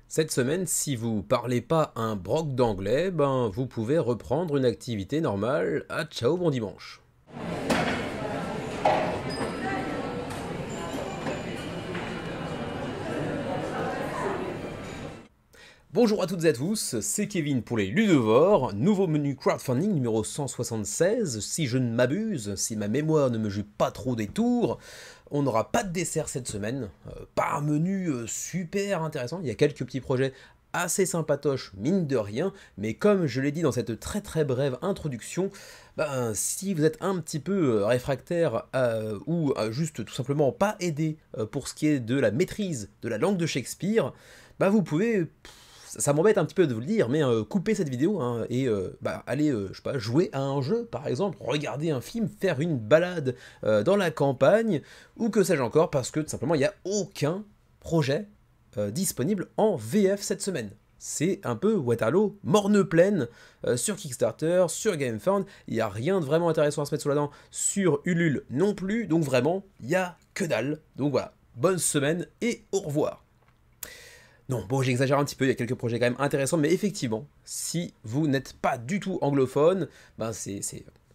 Cette semaine, si vous parlez pas un broc d'anglais, ben vous pouvez reprendre une activité normale. Ah ciao, bon dimanche. Bonjour à toutes et à tous, c'est Kevin pour les Ludovores, nouveau menu crowdfunding numéro 176, si je ne m'abuse, si ma mémoire ne me joue pas trop des tours, on n'aura pas de dessert cette semaine, pas un menu super intéressant, il y a quelques petits projets assez sympatoches, mine de rien, mais comme je l'ai dit dans cette très brève introduction, ben, si vous êtes un petit peu réfractaire ou juste tout simplement pas aidé pour ce qui est de la maîtrise de la langue de Shakespeare, bah vous pouvez, ça m'embête un petit peu de vous le dire, mais couper cette vidéo hein, et aller, je sais pas, jouer à un jeu par exemple, regarder un film, faire une balade dans la campagne, ou que sais-je encore, parce que tout simplement il n'y a aucun projet disponible en VF cette semaine. C'est un peu Waterloo, morne pleine, sur Kickstarter, sur GameFound, il n'y a rien de vraiment intéressant à se mettre sous la dent sur Ulule non plus, donc vraiment, il n'y a que dalle. Donc voilà, bonne semaine et au revoir. Non, bon, j'exagère un petit peu, il y a quelques projets quand même intéressants, mais effectivement, si vous n'êtes pas du tout anglophone, ben c'est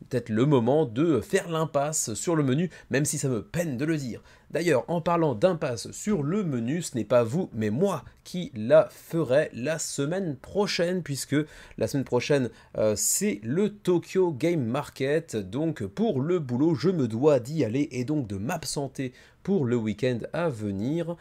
peut-être le moment de faire l'impasse sur le menu, même si ça me peine de le dire. D'ailleurs, en parlant d'impasse sur le menu, ce n'est pas vous, mais moi qui la ferai la semaine prochaine, puisque la semaine prochaine, c'est le Tokyo Game Market, donc pour le boulot, je me dois d'y aller et donc de m'absenter pour le week-end à venir.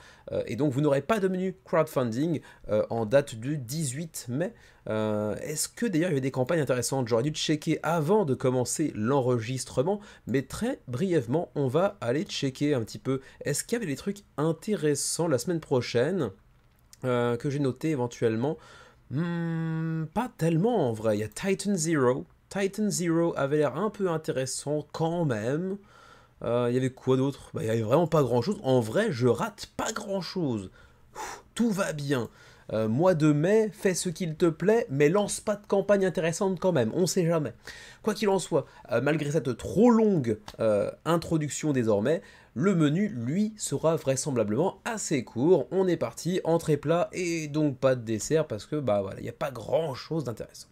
Et donc vous n'aurez pas de menu crowdfunding en date du 18 mai. Est-ce que d'ailleurs il y avait des campagnes intéressantes? J'aurais dû checker avant de commencer l'enregistrement, mais très brièvement, on va aller checker un petit peu. Est-ce qu'il y avait des trucs intéressants la semaine prochaine que j'ai noté éventuellement? Pas tellement en vrai. Il y a Titan Zero. Titan Zero avait l'air un peu intéressant quand même. Il y avait quoi d'autre? Bah, il y avait vraiment pas grand chose. En vrai, je rate pas grand chose. Tout va bien. Mois de mai, fais ce qu'il te plaît, mais lance pas de campagne intéressante quand même, on sait jamais. Quoi qu'il en soit, malgré cette trop longue introduction désormais, le menu, lui, sera vraisemblablement assez court. On est parti, entrée plat et donc pas de dessert parce que bah voilà, il n'y a pas grand chose d'intéressant.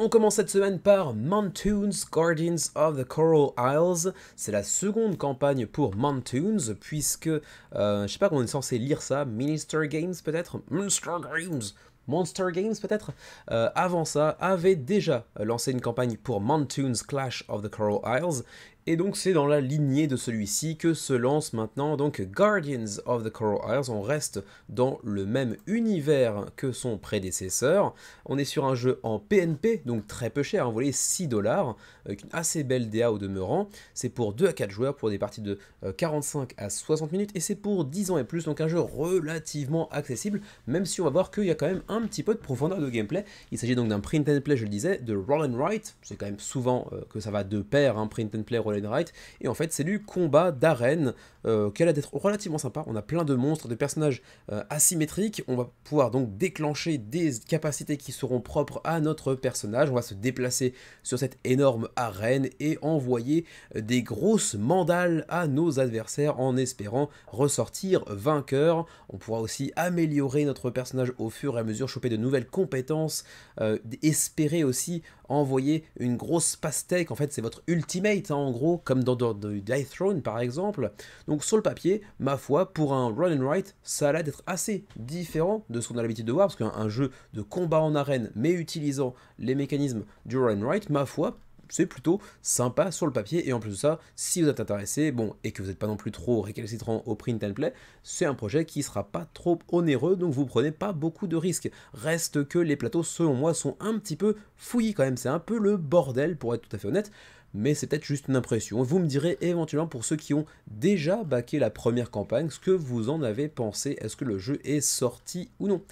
On commence cette semaine par Montoons Guardians of the Coral Isles. C'est la seconde campagne pour Montoons, puisque, je sais pas comment on est censé lire ça, Minister Games peut-être? Monster Games peut-être, avant ça, avait déjà lancé une campagne pour Montoons Clash of the Coral Isles, et donc c'est dans la lignée de celui-ci que se lance maintenant donc Guardians of the Coral Isles. On reste dans le même univers que son prédécesseur. On est sur un jeu en PNP, donc très peu cher, hein, vous voyez 6 $, avec une assez belle DA au demeurant. C'est pour 2 à 4 joueurs pour des parties de 45 à 60 minutes, et c'est pour 10 ans et plus, donc un jeu relativement accessible, même si on va voir qu'il y a quand même un petit peu de profondeur de gameplay. Il s'agit donc d'un print and play, je le disais, de roll and write. C'est quand même souvent que ça va de pair, hein, print and play, roll and write. Et en fait, c'est du combat d'arène qui a l'air d'être relativement sympa. On a plein de monstres, de personnages asymétriques. On va pouvoir donc déclencher des capacités qui seront propres à notre personnage. On va se déplacer sur cette énorme arène et envoyer des grosses mandales à nos adversaires en espérant ressortir vainqueur. On pourra aussi améliorer notre personnage au fur et à mesure, choper de nouvelles compétences, espérer aussi envoyer une grosse pastèque. En fait, c'est votre ultimate, hein, en gros, comme dans Death Throne par exemple. Donc sur le papier, ma foi, pour un run and write, ça a l'air d'être assez différent de ce qu'on a l'habitude de voir, parce qu'un jeu de combat en arène, mais utilisant les mécanismes du run and write, ma foi, c'est plutôt sympa sur le papier. Et en plus de ça, si vous êtes intéressé, bon, et que vous n'êtes pas non plus trop récalcitrant au print and play, c'est un projet qui sera pas trop onéreux, donc vous prenez pas beaucoup de risques. Reste que les plateaux, selon moi, sont un petit peu fouillis quand même, c'est un peu le bordel pour être tout à fait honnête, mais c'est peut-être juste une impression. Vous me direz éventuellement, pour ceux qui ont déjà backé la première campagne, ce que vous en avez pensé. Est-ce que le jeu est sorti ou non?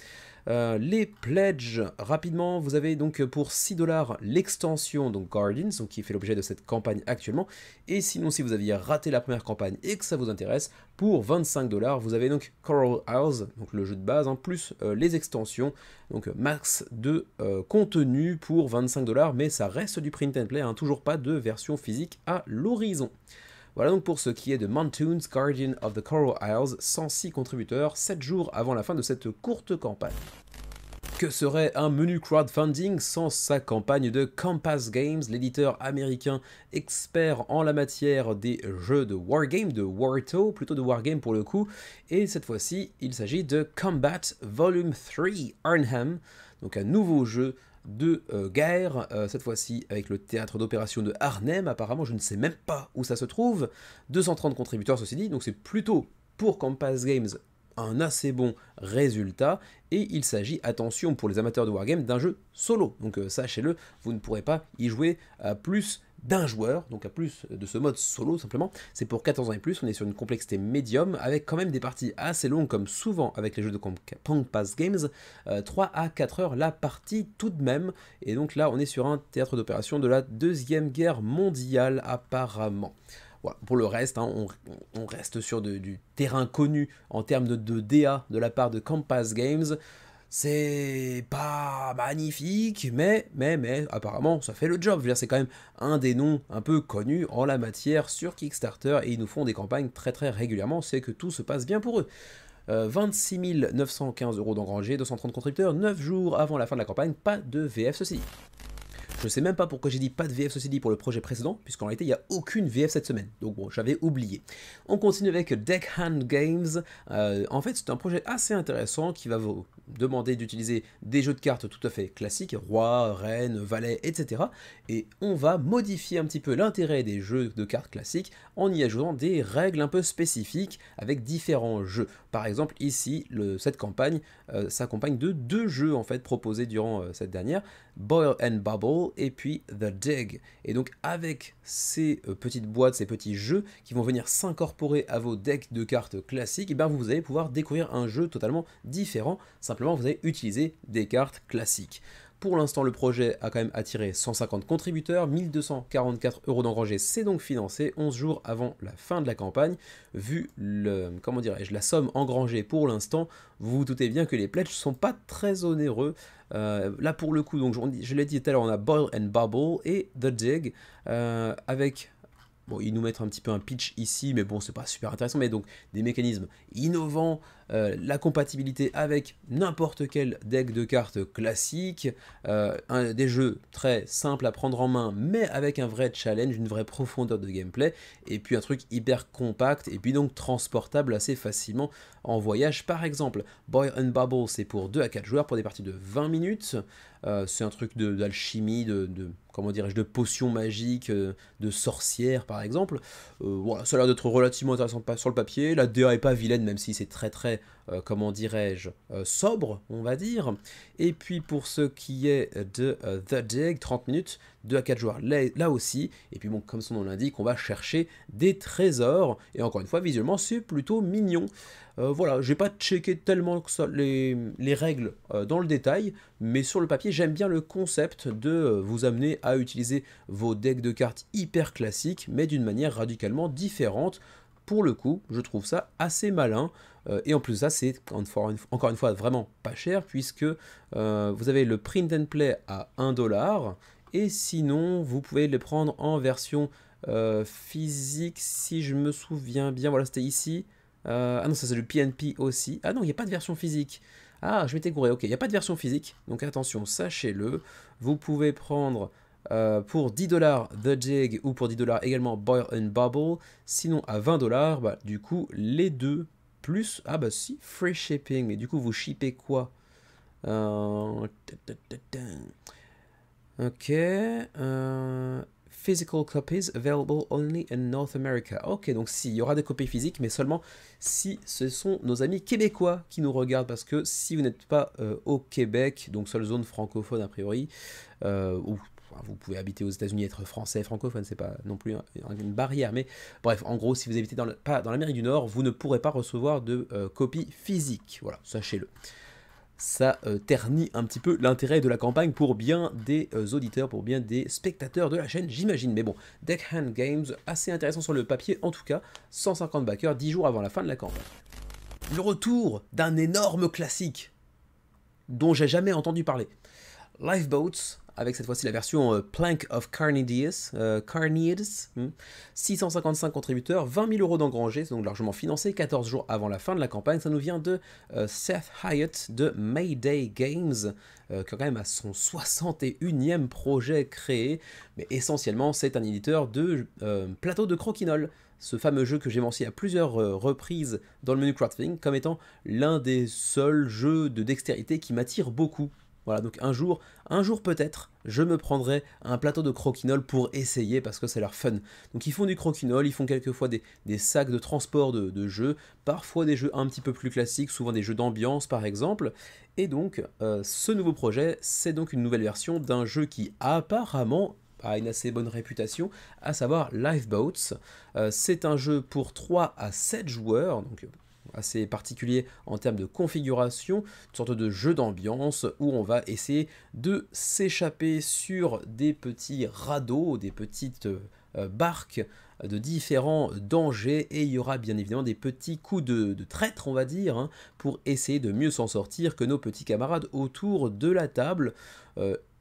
Les pledges, rapidement, vous avez donc pour 6 $ l'extension, donc Guardians, donc qui fait l'objet de cette campagne actuellement. Et sinon, si vous aviez raté la première campagne et que ça vous intéresse, pour 25 $, vous avez donc Coral Isles, donc le jeu de base, hein, plus les extensions, donc max de contenu pour 25 $, mais ça reste du print and play, hein, toujours pas de version physique à l'horizon. Voilà donc pour ce qui est de Montoons, Guardian of the Coral Isles, 106 contributeurs, 7 jours avant la fin de cette courte campagne. Que serait un menu crowdfunding sans sa campagne de Compass Games, l'éditeur américain expert en la matière des jeux de wargame, de Warto, plutôt de wargame pour le coup, et cette fois-ci il s'agit de Combat Volume 3 Arnhem, donc un nouveau jeu de guerre, cette fois-ci avec le théâtre d'opération de Arnhem, apparemment je ne sais même pas où ça se trouve, 230 contributeurs ceci dit, donc c'est plutôt pour Compass Games un assez bon résultat, et il s'agit, attention pour les amateurs de wargame, d'un jeu solo, donc sachez-le, vous ne pourrez pas y jouer à plus d'un joueur, donc à plus de ce mode solo simplement, c'est pour 14 ans et plus, on est sur une complexité médium, avec quand même des parties assez longues, comme souvent avec les jeux de Compass Games, 3 à 4 heures la partie tout de même, et donc là on est sur un théâtre d'opération de la Deuxième Guerre mondiale apparemment. Voilà. Pour le reste, hein, on reste sur du terrain connu en termes de DA de la part de Compass Games. C'est pas magnifique, mais apparemment ça fait le job. Je veux dire, c'est quand même un des noms un peu connus en la matière sur Kickstarter et ils nous font des campagnes très régulièrement, c'est que tout se passe bien pour eux. 26 915 € d'engrangés, 230 contributeurs, 9 jours avant la fin de la campagne, pas de VF ceci. Je sais même pas pourquoi j'ai dit pas de VF ceci dit pour le projet précédent, puisqu'en réalité il n'y a aucune VF cette semaine, donc bon, j'avais oublié. On continue avec Deckhand Games. En fait c'est un projet assez intéressant qui va vous demander d'utiliser des jeux de cartes tout à fait classiques, roi, reine, valet, etc. Et on va modifier un petit peu l'intérêt des jeux de cartes classiques en y ajoutant des règles un peu spécifiques avec différents jeux. Par exemple ici, cette campagne s'accompagne de 2 jeux en fait proposés durant cette dernière, Boil and Bubble et puis The Dig. Et donc avec ces petites boîtes, ces petits jeux qui vont venir s'incorporer à vos decks de cartes classiques, et bien vous allez pouvoir découvrir un jeu totalement différent, simplement vous allez utiliser des cartes classiques. Pour l'instant, le projet a quand même attiré 150 contributeurs, 1244 € d'engrangés, c'est donc financé 11 jours avant la fin de la campagne. Vu la somme engrangée pour l'instant, vous vous doutez bien que les pledges ne sont pas très onéreux. Là pour le coup, donc je l'ai dit tout à l'heure, on a Boil and Bubble et The Dig, avec... Bon, ils nous mettent un petit peu un pitch ici, mais bon, c'est pas super intéressant, mais donc des mécanismes innovants, la compatibilité avec n'importe quel deck de cartes classique, des jeux très simples à prendre en main, mais avec un vrai challenge, une vraie profondeur de gameplay, et puis un truc hyper compact, et puis donc transportable assez facilement en voyage. Par exemple, Boil and Bubble, c'est pour 2 à 4 joueurs, pour des parties de 20 minutes, c'est un truc d'alchimie, comment dirais-je, de potions magiques, de sorcières par exemple. Voilà, ça a l'air d'être relativement intéressant sur le papier. La DA est pas vilaine, même si c'est très comment dirais-je, sobre, on va dire. Et puis pour ce qui est de The Dig, 30 minutes, 2 à 4 joueurs là aussi. Et puis bon, comme son nom l'indique, on va chercher des trésors. Et encore une fois, visuellement, c'est plutôt mignon. Voilà, j'ai pas checké tellement que ça, les règles dans le détail, mais sur le papier, j'aime bien le concept de vous amener à utiliser vos decks de cartes hyper classiques, mais d'une manière radicalement différente. Pour le coup, je trouve ça assez malin, et en plus de ça, c'est encore une fois vraiment pas cher, puisque vous avez le print and play à 1 $, et sinon, vous pouvez les prendre en version physique, si je me souviens bien, voilà, c'était ici. Ah non, ça c'est le PNP aussi. Ah non, il n'y a pas de version physique. Ah, je m'étais gouré, ok, il n'y a pas de version physique, donc attention, sachez-le. Vous pouvez prendre pour 10 $ The Dig ou pour 10 $ également Boil and Bubble. Sinon, à 20 $, bah, du coup, les deux plus. Ah bah si, free shipping, mais du coup, vous shippez quoi? Ok. Physical copies available only in North America. Ok, donc si, il y aura des copies physiques, mais seulement si ce sont nos amis québécois qui nous regardent, parce que si vous n'êtes pas au Québec, donc seule zone francophone a priori, ou vous pouvez habiter aux États-Unis, être français, francophone, c'est pas non plus une barrière, mais bref, en gros, si vous habitez pas dans l'Amérique du Nord, vous ne pourrez pas recevoir de copies physiques. Voilà, sachez-le. Ça ternit un petit peu l'intérêt de la campagne pour bien des auditeurs, pour bien des spectateurs de la chaîne, j'imagine. Mais bon, Deckhand Games, assez intéressant sur le papier, en tout cas, 150 backers, 10 jours avant la fin de la campagne. Le retour d'un énorme classique, dont j'ai jamais entendu parler. Lifeboats, avec cette fois-ci la version Plank of Carneades, 655 contributeurs, 20 000 euros d'engrangés, donc largement financé, 14 jours avant la fin de la campagne. Ça nous vient de Seth Hyatt de Mayday Games, qui est quand même à son 61e projet créé, mais essentiellement c'est un éditeur de plateau de croquinole, ce fameux jeu que j'ai mentionné à plusieurs reprises dans le menu crafting comme étant l'un des seuls jeux de dextérité qui m'attire beaucoup. Voilà, donc un jour peut-être, je me prendrai un plateau de croquinole pour essayer parce que ça a l'air fun. Donc ils font du croquinole, ils font quelquefois des sacs de transport de jeux, parfois des jeux un petit peu plus classiques, souvent des jeux d'ambiance par exemple. Et donc ce nouveau projet, c'est donc une nouvelle version d'un jeu qui apparemment a une assez bonne réputation, à savoir Lifeboats. C'est un jeu pour 3 à 7 joueurs, donc assez particulier en termes de configuration, une sorte de jeu d'ambiance où on va essayer de s'échapper sur des petits radeaux, des petites barques de différents dangers, et il y aura bien évidemment des petits coups de traître, on va dire, hein, pour essayer de mieux s'en sortir que nos petits camarades autour de la table.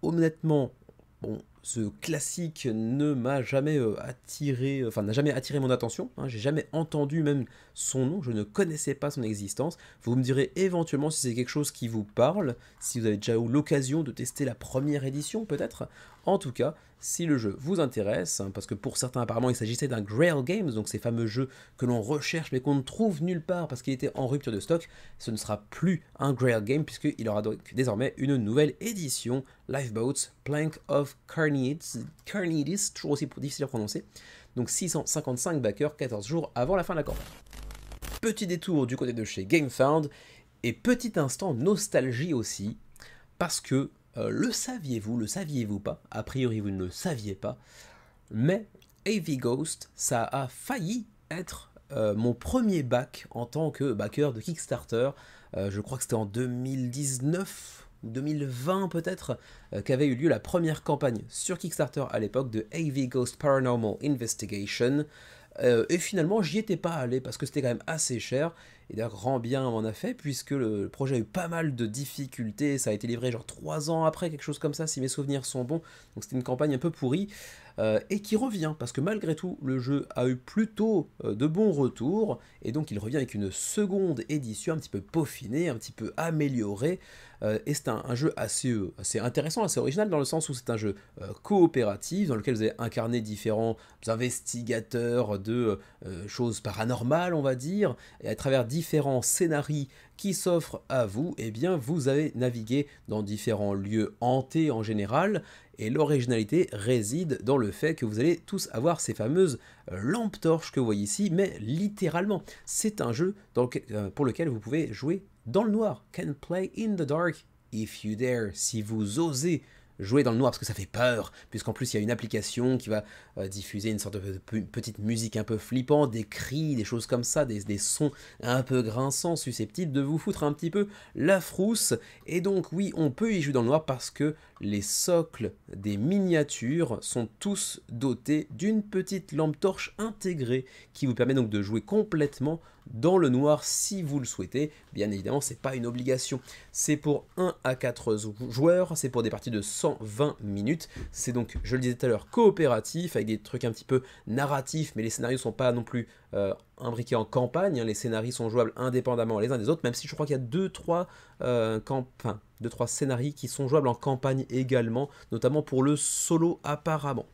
Honnêtement, bon, ce classique ne m'a jamais attiré, enfin n'a jamais attiré mon attention, hein, j'ai jamais entendu même son nom, je ne connaissais pas son existence. Vous me direz éventuellement si c'est quelque chose qui vous parle, si vous avez déjà eu l'occasion de tester la première édition peut-être. En tout cas, si le jeu vous intéresse, hein, parce que pour certains apparemment il s'agissait d'un Grail Games, donc ces fameux jeux que l'on recherche mais qu'on ne trouve nulle part parce qu'il était en rupture de stock, ce ne sera plus un Grail Game puisqu'il aura donc désormais une nouvelle édition, Lifeboats, Plank of Carneades, toujours aussi difficile à prononcer, donc 655 backers 14 jours avant la fin de la campagne. Petit détour du côté de chez GameFound, et petit instant nostalgie aussi, parce que le saviez-vous pas, a priori vous ne le saviez pas, mais AV Ghost, ça a failli être mon premier back en tant que backer de Kickstarter. Je crois que c'était en 2019, 2020 peut-être, qu'avait eu lieu la première campagne sur Kickstarter à l'époque de AV Ghost Paranormal Investigation. Et finalement, j'y étais pas allé parce que c'était quand même assez cher. Et d'ailleurs, grand bien m'en a fait puisque le projet a eu pas mal de difficultés. Ça a été livré genre 3 ans après, quelque chose comme ça, si mes souvenirs sont bons. Donc c'était une campagne un peu pourrie. Et qui revient, parce que malgré tout, le jeu a eu plutôt de bons retours, et donc il revient avec une seconde édition un petit peu peaufinée, un petit peu améliorée, et c'est un jeu assez intéressant, assez original, dans le sens où c'est un jeu coopératif, dans lequel vous allez incarner différents investigateurs de choses paranormales, on va dire, et à travers différents scénarios qui s'offrent à vous, eh bien vous avez navigué dans différents lieux hantés en général, et l'originalité réside dans le fait que vous allez tous avoir ces fameuses lampes torches que vous voyez ici, mais littéralement, c'est un jeu pour lequel vous pouvez jouer dans le noir. Can play in the dark if you dare, si vous osez jouer dans le noir, parce que ça fait peur, puisqu'en plus il y a une application qui va diffuser une sorte de petite musique un peu flippante, des cris, des choses comme ça, des sons un peu grinçants, susceptibles de vous foutre un petit peu la frousse. Et donc oui, on peut y jouer dans le noir parce que les socles des miniatures sont tous dotés d'une petite lampe torche intégrée qui vous permet donc de jouer complètement dans le noir si vous le souhaitez. Bien évidemment, c'est pas une obligation. C'est pour 1 à 4 joueurs, c'est pour des parties de 120 minutes. C'est donc, je le disais tout à l'heure, coopératif, avec des trucs un petit peu narratifs, mais les scénarios sont pas non plus imbriqués en campagne. Hein. Les scénarios sont jouables indépendamment les uns des autres, même si je crois qu'il y a 2-3 scénarios qui sont jouables en campagne également, notamment pour le solo apparemment.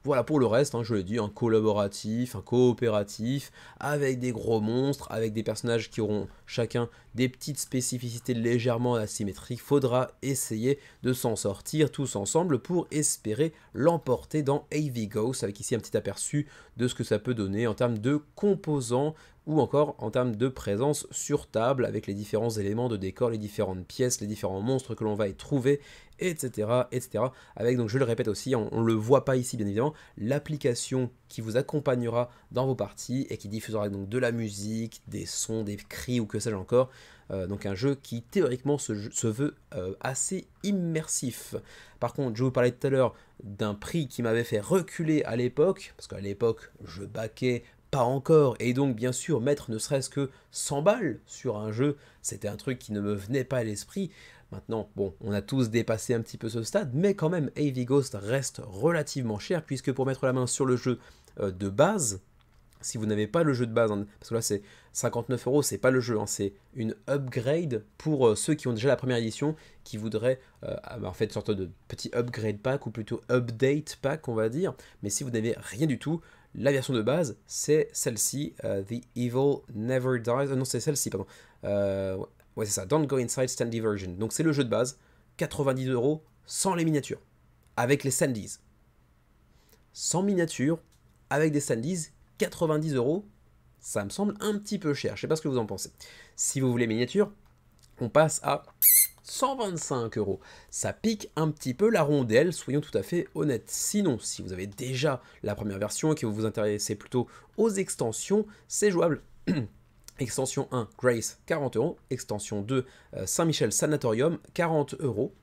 Voilà, pour le reste, hein, je l'ai dit, un collaboratif, un coopératif, avec des gros monstres, avec des personnages qui auront chacun des petites spécificités légèrement asymétriques. Faudra essayer de s'en sortir tous ensemble pour espérer l'emporter dans AV Ghost, avec ici un petit aperçu de ce que ça peut donner en termes de composants, ou encore en termes de présence sur table, avec les différents éléments de décor, les différentes pièces, les différents monstres que l'on va y trouver, etc., etc. Avec, donc je le répète aussi, on ne le voit pas ici bien évidemment, l'application qui vous accompagnera dans vos parties et qui diffusera donc de la musique, des sons, des cris ou que sais-je encore. Donc un jeu qui théoriquement se veut assez immersif. Par contre, je vous parlais tout à l'heure d'un prix qui m'avait fait reculer à l'époque, parce qu'à l'époque je baquais pas encore. Et donc, bien sûr, mettre ne serait-ce que 100 balles sur un jeu, c'était un truc qui ne me venait pas à l'esprit. Maintenant, bon, on a tous dépassé un petit peu ce stade, mais quand même, Heavy Ghost reste relativement cher, puisque pour mettre la main sur le jeu de base, si vous n'avez pas le jeu de base, hein, parce que là c'est 59 euros, c'est pas le jeu, hein, c'est une upgrade pour ceux qui ont déjà la première édition, qui voudraient en fait une sorte de petit upgrade pack, ou plutôt update pack on va dire, mais si vous n'avez rien du tout, la version de base c'est celle-ci, The Evil Never Dies, non c'est celle-ci, pardon, ouais c'est ça, Don't Go Inside Standy Version, donc c'est le jeu de base, 90 euros sans les miniatures, avec les standees, sans miniatures, avec des standees, 90 euros, ça me semble un petit peu cher, je sais pas ce que vous en pensez. Si vous voulez miniature, on passe à 125 euros. Ça pique un petit peu la rondelle, soyons tout à fait honnêtes. Sinon, si vous avez déjà la première version et que vous vous intéressez plutôt aux extensions, c'est jouable. Extension 1, Grace, 40 euros. Extension 2, Saint-Michel Sanatorium, 40 euros.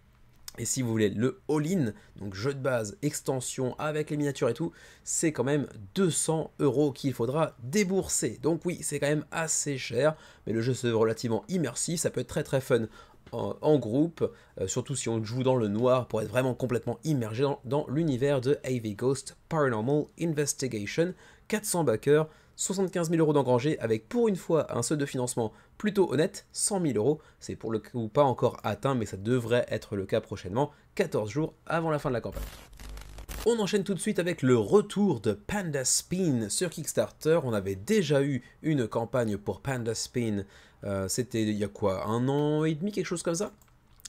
Et si vous voulez le all-in, donc jeu de base, extension avec les miniatures et tout, c'est quand même 200 euros qu'il faudra débourser. Donc oui, c'est quand même assez cher, mais le jeu c'est relativement immersif, ça peut être très très fun en groupe, surtout si on joue dans le noir pour être vraiment complètement immergé dans l'univers de Heavy Ghost Paranormal Investigation. 400 backers, 75 000 euros d'engrangés avec pour une fois un seuil de financement plutôt honnête, 100 000 euros. C'est pour le coup pas encore atteint, mais ça devrait être le cas prochainement, 14 jours avant la fin de la campagne. On enchaîne tout de suite avec le retour de Panda Spin sur Kickstarter. On avait déjà eu une campagne pour Panda Spin, c'était il y a quoi, 1 an et demi, quelque chose comme ça.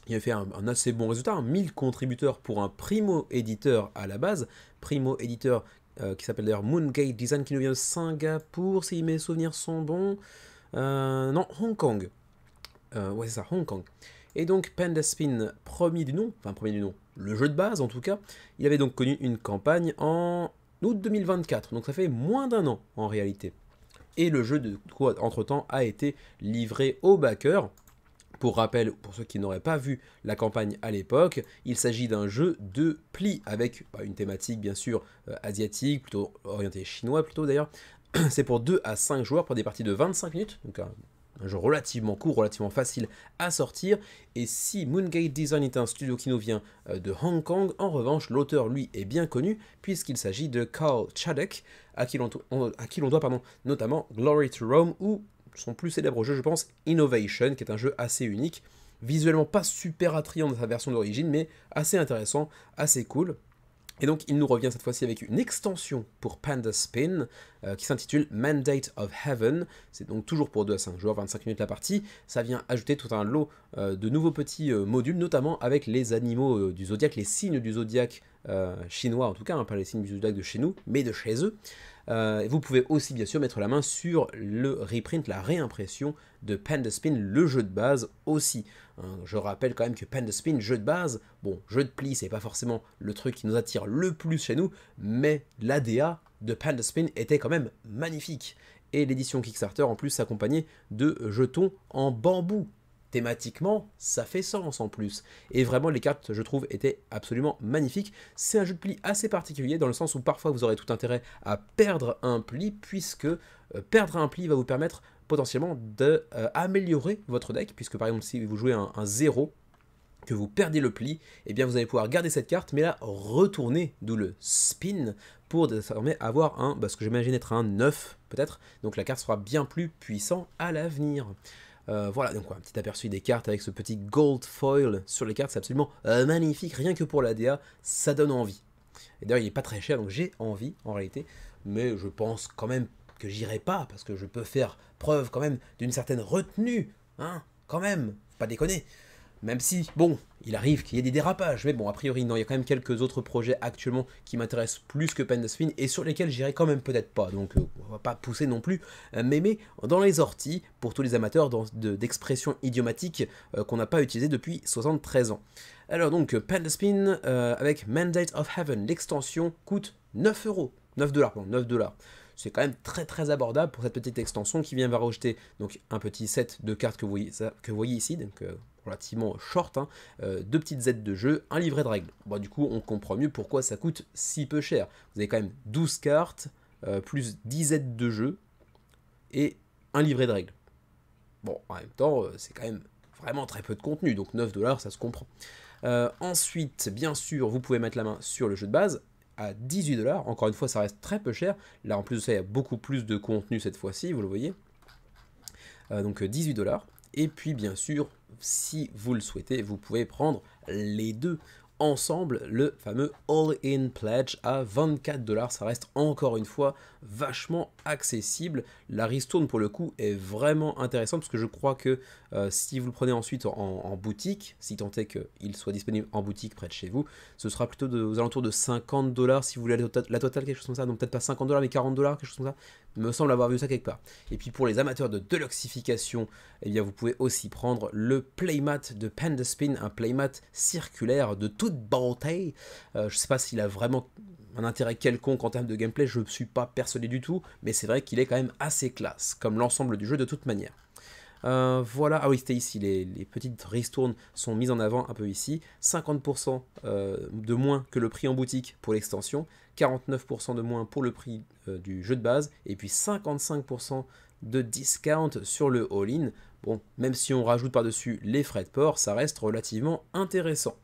Il a fait un assez bon résultat, 1000 contributeurs pour un primo-éditeur à la base, primo-éditeur qui s'appelle d'ailleurs Moongate Design, qui nous vient de Singapour, si mes souvenirs sont bons. Non, Hong Kong. Ouais, c'est ça, Hong Kong. Et donc, Panda Spin, premier du nom, le jeu de base en tout cas, il avait donc connu une campagne en août 2024, donc ça fait moins d'1 an en réalité. Et le jeu, de quoi, entre-temps, a été livré aux backers. Pour rappel, pour ceux qui n'auraient pas vu la campagne à l'époque, il s'agit d'un jeu de pli avec une thématique bien sûr asiatique, plutôt orienté chinois plutôt d'ailleurs. C'est pour 2 à 5 joueurs pour des parties de 25 minutes, donc un jeu relativement court, relativement facile à sortir. Et si Moongate Design est un studio qui nous vient de Hong Kong, en revanche, l'auteur lui est bien connu puisqu'il s'agit de Carl Chadek, à qui l'on doit notamment Glory to Rome ou son plus célèbre jeu, je pense, Innovation, qui est un jeu assez unique, visuellement pas super attrayant dans sa version d'origine, mais assez intéressant, assez cool. Et donc il nous revient cette fois-ci avec une extension pour Panda Spin qui s'intitule Mandate of Heaven. C'est donc toujours pour 2 à 5 joueurs, 25 minutes la partie. Ça vient ajouter tout un lot de nouveaux petits modules, notamment avec les animaux du zodiaque, les signes du zodiaque chinois en tout cas, hein, pas les signes du zodiaque de chez nous, mais de chez eux. Vous pouvez aussi bien sûr mettre la main sur le reprint, la réimpression de Panda Spin, le jeu de base aussi. Je rappelle quand même que Panda Spin, jeu de base, bon, jeu de pli, c'est pas forcément le truc qui nous attire le plus chez nous, mais l'ADA de Panda Spin était quand même magnifique. Et l'édition Kickstarter en plus s'accompagnait de jetons en bambou. Thématiquement, ça fait sens en plus. Et vraiment, les cartes, je trouve, étaient absolument magnifiques. C'est un jeu de pli assez particulier, dans le sens où parfois vous aurez tout intérêt à perdre un pli, puisque perdre un pli va vous permettre potentiellement d'améliorer votre deck, puisque par exemple, si vous jouez un 0, que vous perdez le pli, eh bien vous allez pouvoir garder cette carte, mais la retourner, d'où le spin, pour désormais avoir ce que j'imagine être un 9 peut-être, donc la carte sera bien plus puissante à l'avenir. Voilà, donc un petit aperçu des cartes avec ce petit gold foil sur les cartes, c'est absolument magnifique, rien que pour l'ADA, ça donne envie. Et d'ailleurs, il n'est pas très cher, donc j'ai envie en réalité, mais je pense quand même que j'irai pas, parce que je peux faire preuve quand même d'une certaine retenue, hein, quand même, faut pas déconner. Même si, bon, il arrive qu'il y ait des dérapages, mais bon, a priori, non, il y a quand même quelques autres projets actuellement qui m'intéressent plus que Panda Spin et sur lesquels j'irai quand même peut-être pas, donc on va pas pousser non plus, mais dans les orties, pour tous les amateurs d'expressions idiomatiques qu'on n'a pas utilisées depuis 73 ans. Alors donc, Panda Spin avec Mandate of Heaven, l'extension coûte 9 euros, 9 $, pardon, 9 $. C'est quand même très très abordable pour cette petite extension qui vient rajouter donc un petit set de cartes que vous voyez ici, donc relativement short, hein, 2 petites aides de jeu, un livret de règles. Bon, du coup, on comprend mieux pourquoi ça coûte si peu cher. Vous avez quand même 12 cartes, plus 10 aides de jeu et un livret de règles. Bon, en même temps, c'est quand même vraiment très peu de contenu, donc 9 $, ça se comprend. Ensuite, bien sûr, vous pouvez mettre la main sur le jeu de base à 18 $. Encore une fois, ça reste très peu cher. Là, en plus de ça, il y a beaucoup plus de contenu cette fois-ci, vous le voyez. Donc 18 $. Et puis, bien sûr, si vous le souhaitez, vous pouvez prendre les deux ensemble, le fameux All-in Pledge à 24 $. Ça reste encore une fois vachement accessible. La ristourne pour le coup est vraiment intéressante parce que je crois que si vous le prenez ensuite en boutique, si tant est qu'il soit disponible en boutique près de chez vous, ce sera plutôt aux alentours de 50 $ si vous voulez la totale, quelque chose comme ça. Donc peut-être pas 50 $ mais 40 $, quelque chose comme ça. Il me semble avoir vu ça quelque part. Et puis pour les amateurs de deluxification, eh bien vous pouvez aussi prendre le playmat de Panda Spin, un playmat circulaire de toute beauté. Je ne sais pas s'il a vraiment un intérêt quelconque en termes de gameplay, je ne suis pas persuadé du tout, mais c'est vrai qu'il est quand même assez classe, comme l'ensemble du jeu de toute manière. Voilà, ah oui, c'était ici, les petites ristournes sont mises en avant un peu ici, 50% de moins que le prix en boutique pour l'extension, 49% de moins pour le prix du jeu de base, et puis 55% de discount sur le all-in. Bon, même si on rajoute par-dessus les frais de port, ça reste relativement intéressant.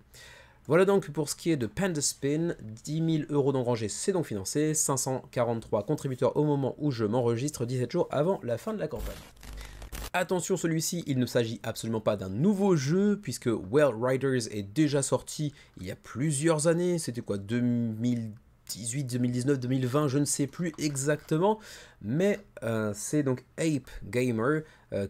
Voilà donc pour ce qui est de Panda Spin, 10 000 € d'engrangés, c'est donc financé, 543 contributeurs au moment où je m'enregistre, 17 jours avant la fin de la campagne. Attention, celui-ci, il ne s'agit absolument pas d'un nouveau jeu, puisque Well Riders est déjà sorti il y a plusieurs années, c'était quoi, 2018, 2019, 2020, je ne sais plus exactement, mais c'est donc Ape Gamer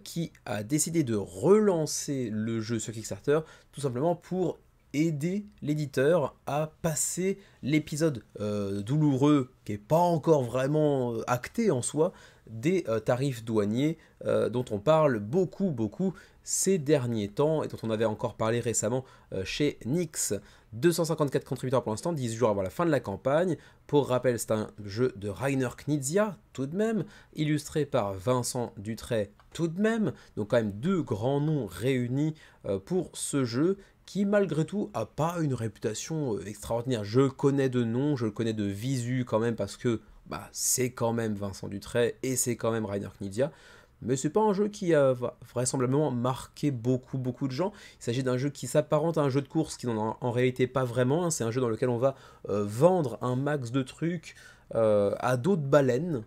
qui a décidé de relancer le jeu sur Kickstarter, tout simplement pour aider l'éditeur à passer l'épisode douloureux, qui n'est pas encore vraiment acté en soi, des tarifs douaniers dont on parle beaucoup ces derniers temps et dont on avait encore parlé récemment chez Nyx. 254 contributeurs pour l'instant, 10 jours avant la fin de la campagne. Pour rappel, c'est un jeu de Rainer Knizia, tout de même, illustré par Vincent Dutray, tout de même, donc quand même deux grands noms réunis pour ce jeu, qui malgré tout a pas une réputation extraordinaire. Je connais de nom, je le connais de visu quand même, parce que bah, c'est quand même Vincent Dutray et c'est quand même Rainer Knizia. Mais c'est pas un jeu qui a vraisemblablement marqué beaucoup de gens. Il s'agit d'un jeu qui s'apparente à un jeu de course, qui n'en a en réalité pas vraiment. C'est un jeu dans lequel on va vendre un max de trucs à d'autres baleines,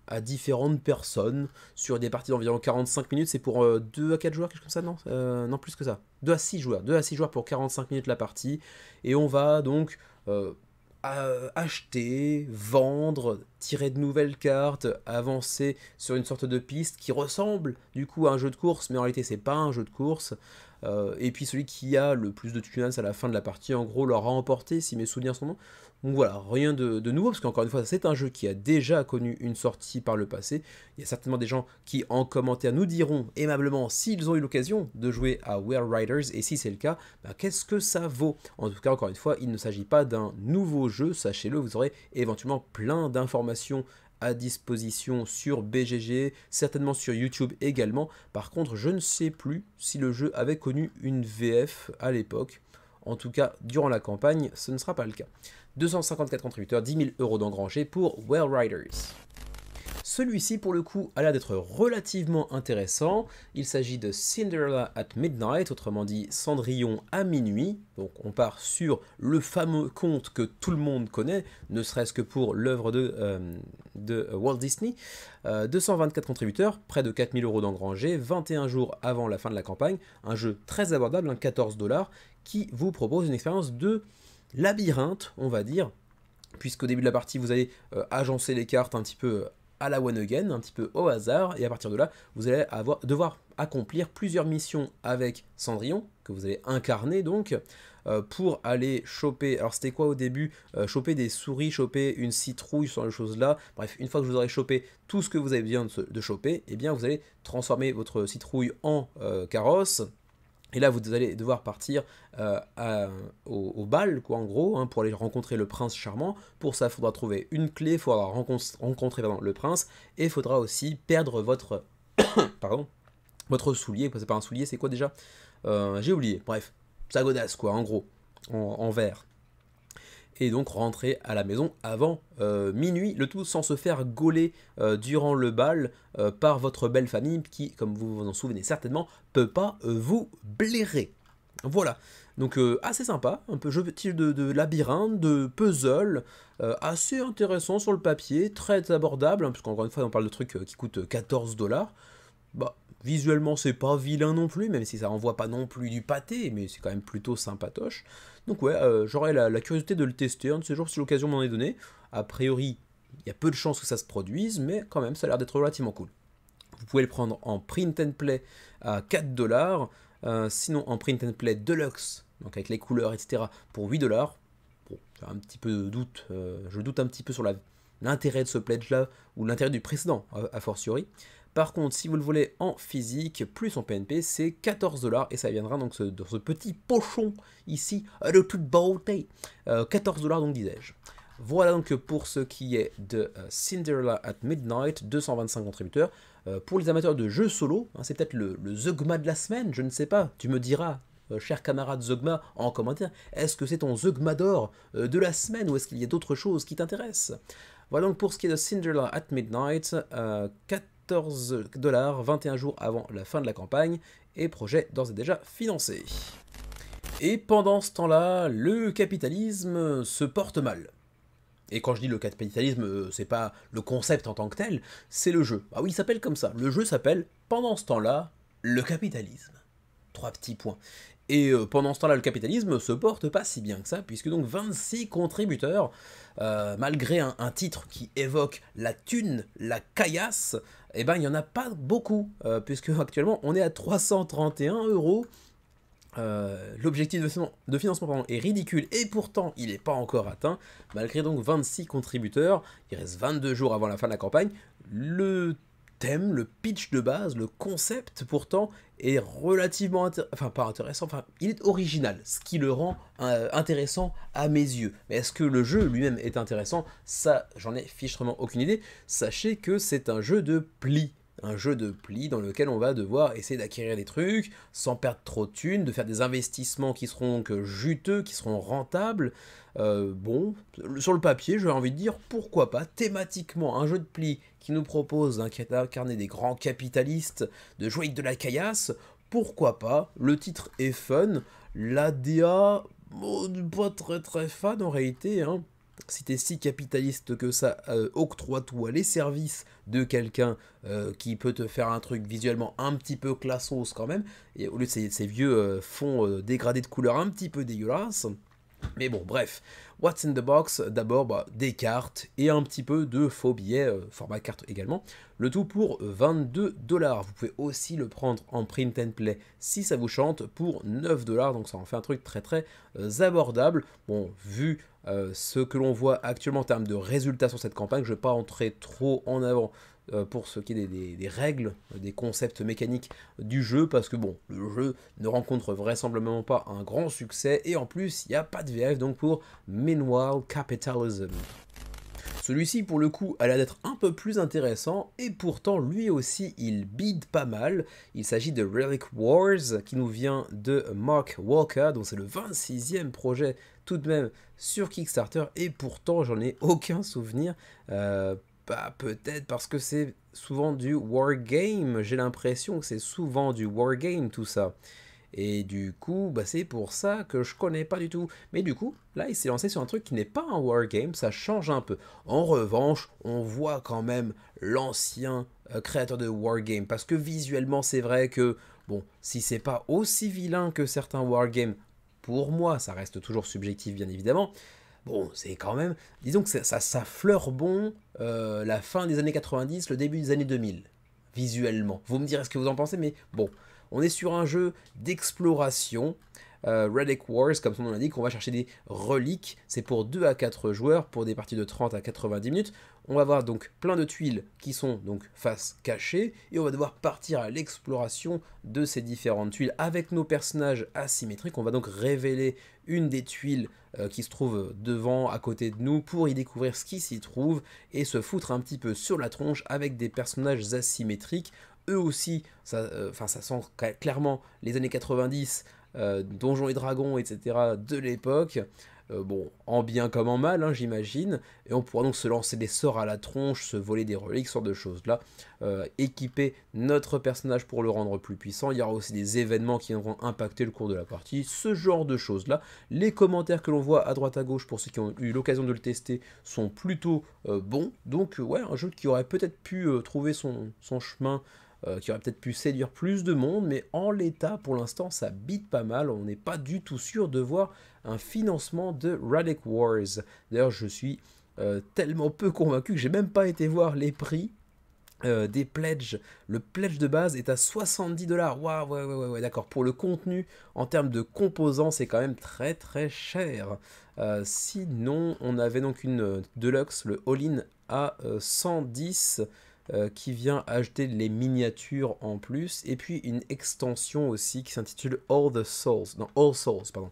à différentes personnes, sur des parties d'environ 45 minutes. C'est pour 2 à 4 joueurs, quelque chose comme ça, non non, plus que ça. 2 à 6 joueurs. 2 à 6 joueurs pour 45 minutes la partie. Et on va donc acheter, vendre, tirer de nouvelles cartes, avancer sur une sorte de piste qui ressemble du coup à un jeu de course, mais en réalité c'est pas un jeu de course. Et puis celui qui a le plus de tunas à la fin de la partie, en gros, l'aura emporté, si mes souvenirs sont bons. Donc voilà, rien de nouveau, parce qu'encore une fois, c'est un jeu qui a déjà connu une sortie par le passé. Il y a certainement des gens qui, en commentaire, nous diront aimablement s'ils ont eu l'occasion de jouer à Well Riders, et si c'est le cas, bah, qu'est-ce que ça vaut? En tout cas, encore une fois, il ne s'agit pas d'un nouveau jeu, sachez-le, vous aurez éventuellement plein d'informations à disposition sur BGG, certainement sur YouTube également. Par contre, je ne sais plus si le jeu avait connu une VF à l'époque. En tout cas, durant la campagne, ce ne sera pas le cas. 254 contributeurs, 10 000 € d'engrangés pour Well Riders. Celui-ci, pour le coup, a l'air d'être relativement intéressant. Il s'agit de Cinderella at Midnight, autrement dit Cendrillon à minuit. Donc on part sur le fameux conte que tout le monde connaît, ne serait-ce que pour l'œuvre de Walt Disney. 224 contributeurs, près de 4 000 € d'engrangés, 21 jours avant la fin de la campagne. Un jeu très abordable, 14 $, qui vous propose une expérience de labyrinthe, on va dire, puisqu'au début de la partie, vous allez agencer les cartes un petit peu à la one again, un petit peu au hasard, et à partir de là, vous allez devoir accomplir plusieurs missions avec Cendrillon, que vous allez incarner donc, pour aller choper, alors c'était quoi au début, choper des souris, choper une citrouille, ce genre de choses là. Bref, une fois que vous aurez chopé tout ce que vous avez besoin de choper, eh bien vous allez transformer votre citrouille en carrosse. Et là, vous allez devoir partir au bal, quoi, en gros, hein, pour aller rencontrer le prince charmant. Pour ça, il faudra trouver une clé, il faudra rencontrer le prince, et il faudra aussi perdre votre, pardon, votre soulier. C'est pas un soulier, c'est quoi déjà? J'ai oublié. Bref, sa godasse, quoi, en gros, en vert. et donc rentrer à la maison avant minuit, le tout sans se faire gauler durant le bal par votre belle famille qui, comme vous vous en souvenez certainement, peut pas vous blairer. Voilà, donc assez sympa, un peu jeu petit de labyrinthe, de puzzle, assez intéressant sur le papier, très abordable, hein, puisqu'encore une fois on parle de trucs qui coûtent 14 $. Bah, visuellement c'est pas vilain non plus, même si ça renvoie pas non plus du pâté, mais c'est quand même plutôt sympatoche. Donc ouais, j'aurais la curiosité de le tester un de ces jours si l'occasion m'en est donnée. A priori, il y a peu de chances que ça se produise, mais quand même ça a l'air d'être relativement cool. Vous pouvez le prendre en print and play à 4 $, sinon en print and play deluxe, donc avec les couleurs, etc., pour 8 $. Bon, j'ai un petit peu de doute, je doute un petit peu sur l'intérêt de ce pledge-là, ou l'intérêt du précédent, a fortiori. Par contre, si vous le voulez en physique, plus en PNP, c'est 14 $, et ça viendra donc dans ce petit pochon ici, de toute beauté. 14 $ donc disais-je. Voilà donc pour ce qui est de Cinderella at Midnight, 225 contributeurs. Pour les amateurs de jeux solo, hein, c'est peut-être le Zeugma de la semaine, je ne sais pas, tu me diras, cher camarade Zeugma, en commentaire, est-ce que c'est ton Zeugma d'or de la semaine ou est-ce qu'il y a d'autres choses qui t'intéressent? Voilà donc pour ce qui est de Cinderella at Midnight, 14 $, 21 jours avant la fin de la campagne, et projet d'ores et déjà financé. Et pendant ce temps-là, le capitalisme se porte mal. Et quand je dis le capitalisme, c'est pas le concept en tant que tel, c'est le jeu. Ah oui, il s'appelle comme ça. Le jeu s'appelle, pendant ce temps-là, le capitalisme. 3 petits points. Et pendant ce temps-là, le capitalisme se porte pas si bien que ça, puisque donc 26 contributeurs, malgré un titre qui évoque la thune, la caillasse, eh ben il n'y en a pas beaucoup, puisque actuellement on est à 331 €. L'objectif de financement est ridicule et pourtant il n'est pas encore atteint, malgré donc 26 contributeurs, il reste 22 jours avant la fin de la campagne. Le thème, le pitch de base, le concept pourtant est relativement enfin pas intéressant, enfin il est original, ce qui le rend intéressant à mes yeux. Mais est-ce que le jeu lui-même est intéressant? Ça, j'en ai fichtrement aucune idée. Sachez que c'est un jeu de pli. Un jeu de pli dans lequel on va devoir essayer d'acquérir des trucs sans perdre trop de thunes, de faire des investissements qui seront donc juteux, qui seront rentables. Bon, sur le papier, j'aurais envie de dire pourquoi pas, thématiquement, un jeu de pli qui nous propose d'incarner des grands capitalistes, de jouer avec de la caillasse, pourquoi pas, le titre est fun, l'ADA, bon, pas très très fan en réalité, hein. Si t'es si capitaliste que ça, octroie-toi les services de quelqu'un qui peut te faire un truc visuellement un petit peu classos quand même, et au lieu de ces vieux fonds dégradés de couleurs un petit peu dégueulasses. Mais bon, bref, what's in the box? D'abord, des cartes et un petit peu de faux billets, format carte également. Le tout pour 22 $. Vous pouvez aussi le prendre en print and play si ça vous chante pour 9 $. Donc ça en fait un truc très très abordable. Bon, vu ce que l'on voit actuellement en termes de résultats sur cette campagne, je ne vais pas entrer trop en avant pour ce qui est des règles, des concepts mécaniques du jeu, parce que bon, le jeu ne rencontre vraisemblablement pas un grand succès, et en plus, il n'y a pas de VF, donc pour Meanwhile Capitalism. Celui-ci, pour le coup, a l'air d'être un peu plus intéressant, et pourtant, lui aussi, il bide pas mal. Il s'agit de Relic Wars, qui nous vient de Mark Walker, dont c'est le 26e projet tout de même sur Kickstarter, et pourtant, j'en ai aucun souvenir. Peut-être parce que c'est souvent du wargame, j'ai l'impression que c'est souvent du wargame tout ça. Et du coup, c'est pour ça que je connais pas du tout. Mais du coup, là, il s'est lancé sur un truc qui n'est pas un wargame, ça change un peu. En revanche, on voit quand même l'ancien créateur de wargame, parce que visuellement, c'est vrai que, bon, si c'est pas aussi vilain que certains wargames, pour moi, ça reste toujours subjectif, bien évidemment. Bon, c'est quand même, disons que ça fleure bon la fin des années 90, le début des années 2000, visuellement. Vous me direz ce que vous en pensez, mais bon, on est sur un jeu d'exploration, Relic Wars, comme son nom l'indique, on va chercher des reliques, c'est pour 2 à 4 joueurs, pour des parties de 30 à 90 minutes. On va avoir donc plein de tuiles qui sont donc face cachée, et on va devoir partir à l'exploration de ces différentes tuiles avec nos personnages asymétriques. On va donc révéler une des tuiles qui se trouve devant, à côté de nous, pour y découvrir ce qui s'y trouve, et se foutre un petit peu sur la tronche avec des personnages asymétriques. Eux aussi, ça sent clairement les années 90, Donjons et Dragons, etc. de l'époque. bon, en bien comme en mal, hein, j'imagine, et on pourra donc se lancer des sorts à la tronche, se voler des reliques, ce genre de choses-là, équiper notre personnage pour le rendre plus puissant. Il y aura aussi des événements qui viendront impacter le cours de la partie, ce genre de choses-là. Les commentaires que l'on voit à droite à gauche, pour ceux qui ont eu l'occasion de le tester, sont plutôt bons, donc ouais, un jeu qui aurait peut-être pu trouver son chemin, qui aurait peut-être pu séduire plus de monde, mais en l'état, pour l'instant, ça bite pas mal. On n'est pas du tout sûr de voir un financement de Relic Wars. D'ailleurs, je suis tellement peu convaincu que j'ai même pas été voir les prix des pledges. Le pledge de base est à 70$. Waouh, ouais, d'accord. Pour le contenu, en termes de composants, c'est quand même très très cher. Sinon, on avait donc une Deluxe, le All-in à 110, qui vient ajouter les miniatures en plus, et puis une extension aussi qui s'intitule All Souls, pardon.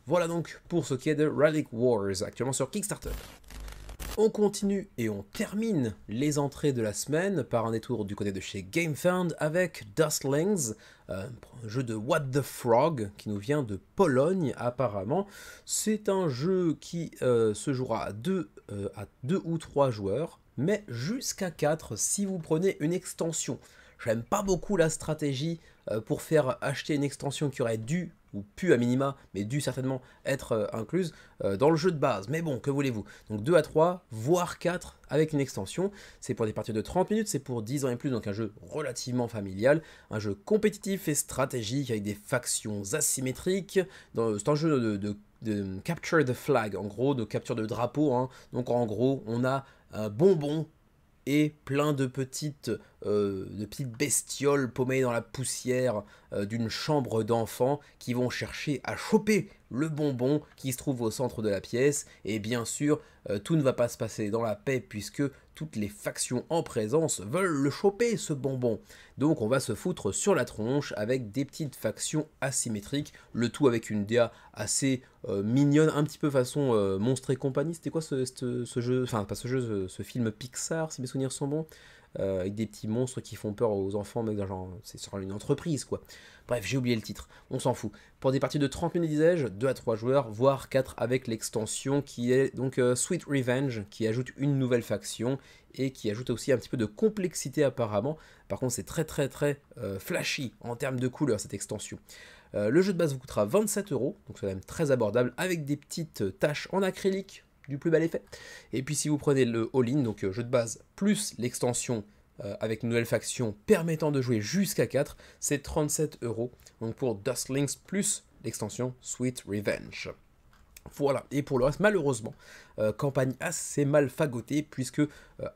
Voilà donc pour ce qui est de Relic Wars, actuellement sur Kickstarter. On continue et on termine les entrées de la semaine par un détour du côté de chez GameFound avec Dustlings, un jeu de What the Frog qui nous vient de Pologne apparemment. C'est un jeu qui se jouera à 2 ou 3 joueurs, mais jusqu'à 4 si vous prenez une extension. J'aime pas beaucoup la stratégie pour faire acheter une extension qui aurait dû, ou pu à minima, mais dû certainement être incluse dans le jeu de base. Mais bon, que voulez-vous? Donc 2 à 3, voire 4 avec une extension. C'est pour des parties de 30 minutes, c'est pour 10 ans et plus, donc un jeu relativement familial, un jeu compétitif et stratégique avec des factions asymétriques. C'est un jeu de capture the flag, en gros, de capture de drapeau. Hein. Donc en gros, on a un bonbon et plein de petites bestioles paumées dans la poussière d'une chambre d'enfant qui vont chercher à choper le bonbon qui se trouve au centre de la pièce. Et bien sûr, tout ne va pas se passer dans la paix puisque toutes les factions en présence veulent le choper, ce bonbon. Donc on va se foutre sur la tronche avec des petites factions asymétriques, le tout avec une DA assez mignonne, un petit peu façon Monstres et compagnie. C'était quoi ce jeu? Enfin, pas ce jeu, ce film Pixar, si mes souvenirs sont bons. Avec des petits monstres qui font peur aux enfants, mais genre, c'est sur une entreprise, quoi. Bref, j'ai oublié le titre, on s'en fout. Pour des parties de 30 minutes, disais-je, 2 à 3 joueurs, voire 4 avec l'extension qui est donc Sweet Revenge, qui ajoute une nouvelle faction et qui ajoute aussi un petit peu de complexité apparemment. Par contre, c'est très flashy en termes de couleurs, cette extension. Le jeu de base vous coûtera 27€, donc c'est quand même très abordable, avec des petites taches en acrylique, du plus bel effet. Et puis si vous prenez le all-in, donc jeu de base, plus l'extension avec une nouvelle faction permettant de jouer jusqu'à 4, c'est 37€. Donc pour Dustlings plus l'extension Sweet Revenge. Voilà, et pour le reste, malheureusement, campagne assez mal fagotée, puisque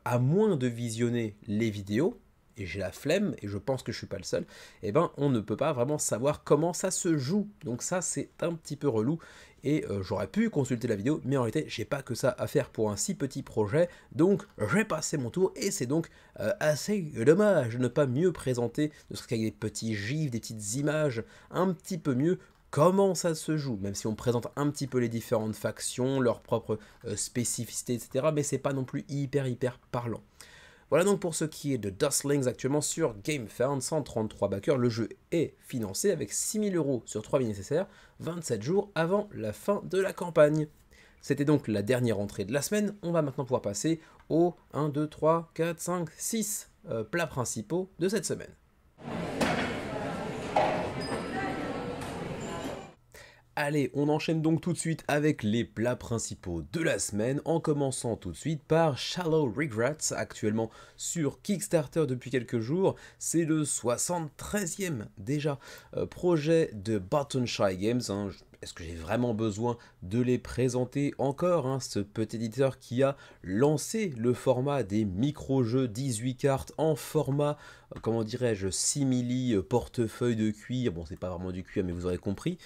à moins de visionner les vidéos, et j'ai la flemme, et je pense que je suis pas le seul, eh ben on ne peut pas vraiment savoir comment ça se joue. Donc ça, c'est un petit peu relou, et j'aurais pu consulter la vidéo, mais en réalité, j'ai pas que ça à faire pour un si petit projet, donc j'ai passé mon tour, et c'est donc assez dommage de ne pas mieux présenter, ne serait-ce qu'avec des petits gifs, des petites images, un petit peu mieux, comment ça se joue, même si on présente un petit peu les différentes factions, leurs propres spécificités, etc. Mais c'est pas non plus hyper parlant. Voilà donc pour ce qui est de Dustlings actuellement sur GameFound, 133 backers. Le jeu est financé avec 6000€ sur 3 vies nécessaires, 27 jours avant la fin de la campagne. C'était donc la dernière entrée de la semaine. On va maintenant pouvoir passer aux 1, 2, 3, 4, 5, 6 plats principaux de cette semaine. Allez, on enchaîne donc tout de suite avec les plats principaux de la semaine, en commençant tout de suite par Shallow Regrets, actuellement sur Kickstarter depuis quelques jours. C'est le 73e déjà projet de Button Shy Games. Hein. Est-ce que j'ai vraiment besoin de les présenter encore, hein, ce petit éditeur qui a lancé le format des micro-jeux 18 cartes en format, comment dirais-je, simili, portefeuille de cuir, bon c'est pas vraiment du cuir mais vous aurez compris,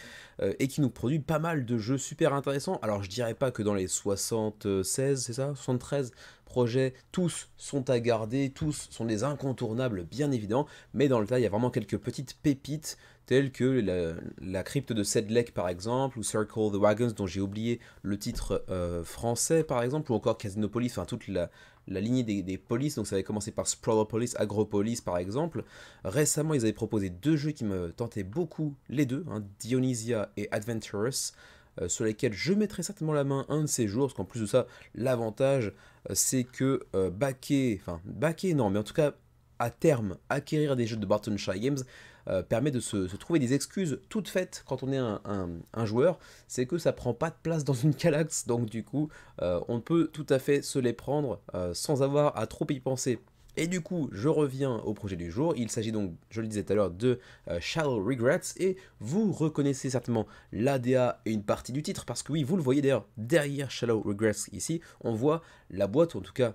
et qui nous produit pas mal de jeux super intéressants. Alors je dirais pas que dans les 76, c'est ça, 73 projets, tous sont à garder, tous sont des incontournables bien évidemment, mais dans le tas il y a vraiment quelques petites pépites telles que la crypte de Sedlec par exemple, ou Circle the Wagons dont j'ai oublié le titre français par exemple, ou encore Casinopolis, enfin toute la lignée des polices, donc ça avait commencé par Sprawlopolis, Agropolis par exemple. Récemment ils avaient proposé 2 jeux qui me tentaient beaucoup, les deux, hein, Dionysia et Adventurous. sur lesquels je mettrai certainement la main un de ces jours, parce qu'en plus de ça, l'avantage, c'est que baquer non, mais en tout cas, à terme, acquérir des jeux de Barton Shy Games permet de se trouver des excuses toutes faites quand on est un joueur, c'est que ça prend pas de place dans une Kallax, donc du coup, on peut tout à fait se les prendre sans avoir à trop y penser. Et du coup, je reviens au projet du jour. Il s'agit donc, je le disais tout à l'heure, de Shallow Regrets. Et vous reconnaissez certainement l'ADA et une partie du titre, parce que oui, vous le voyez d'ailleurs, derrière Shallow Regrets ici, on voit la boîte, ou en tout cas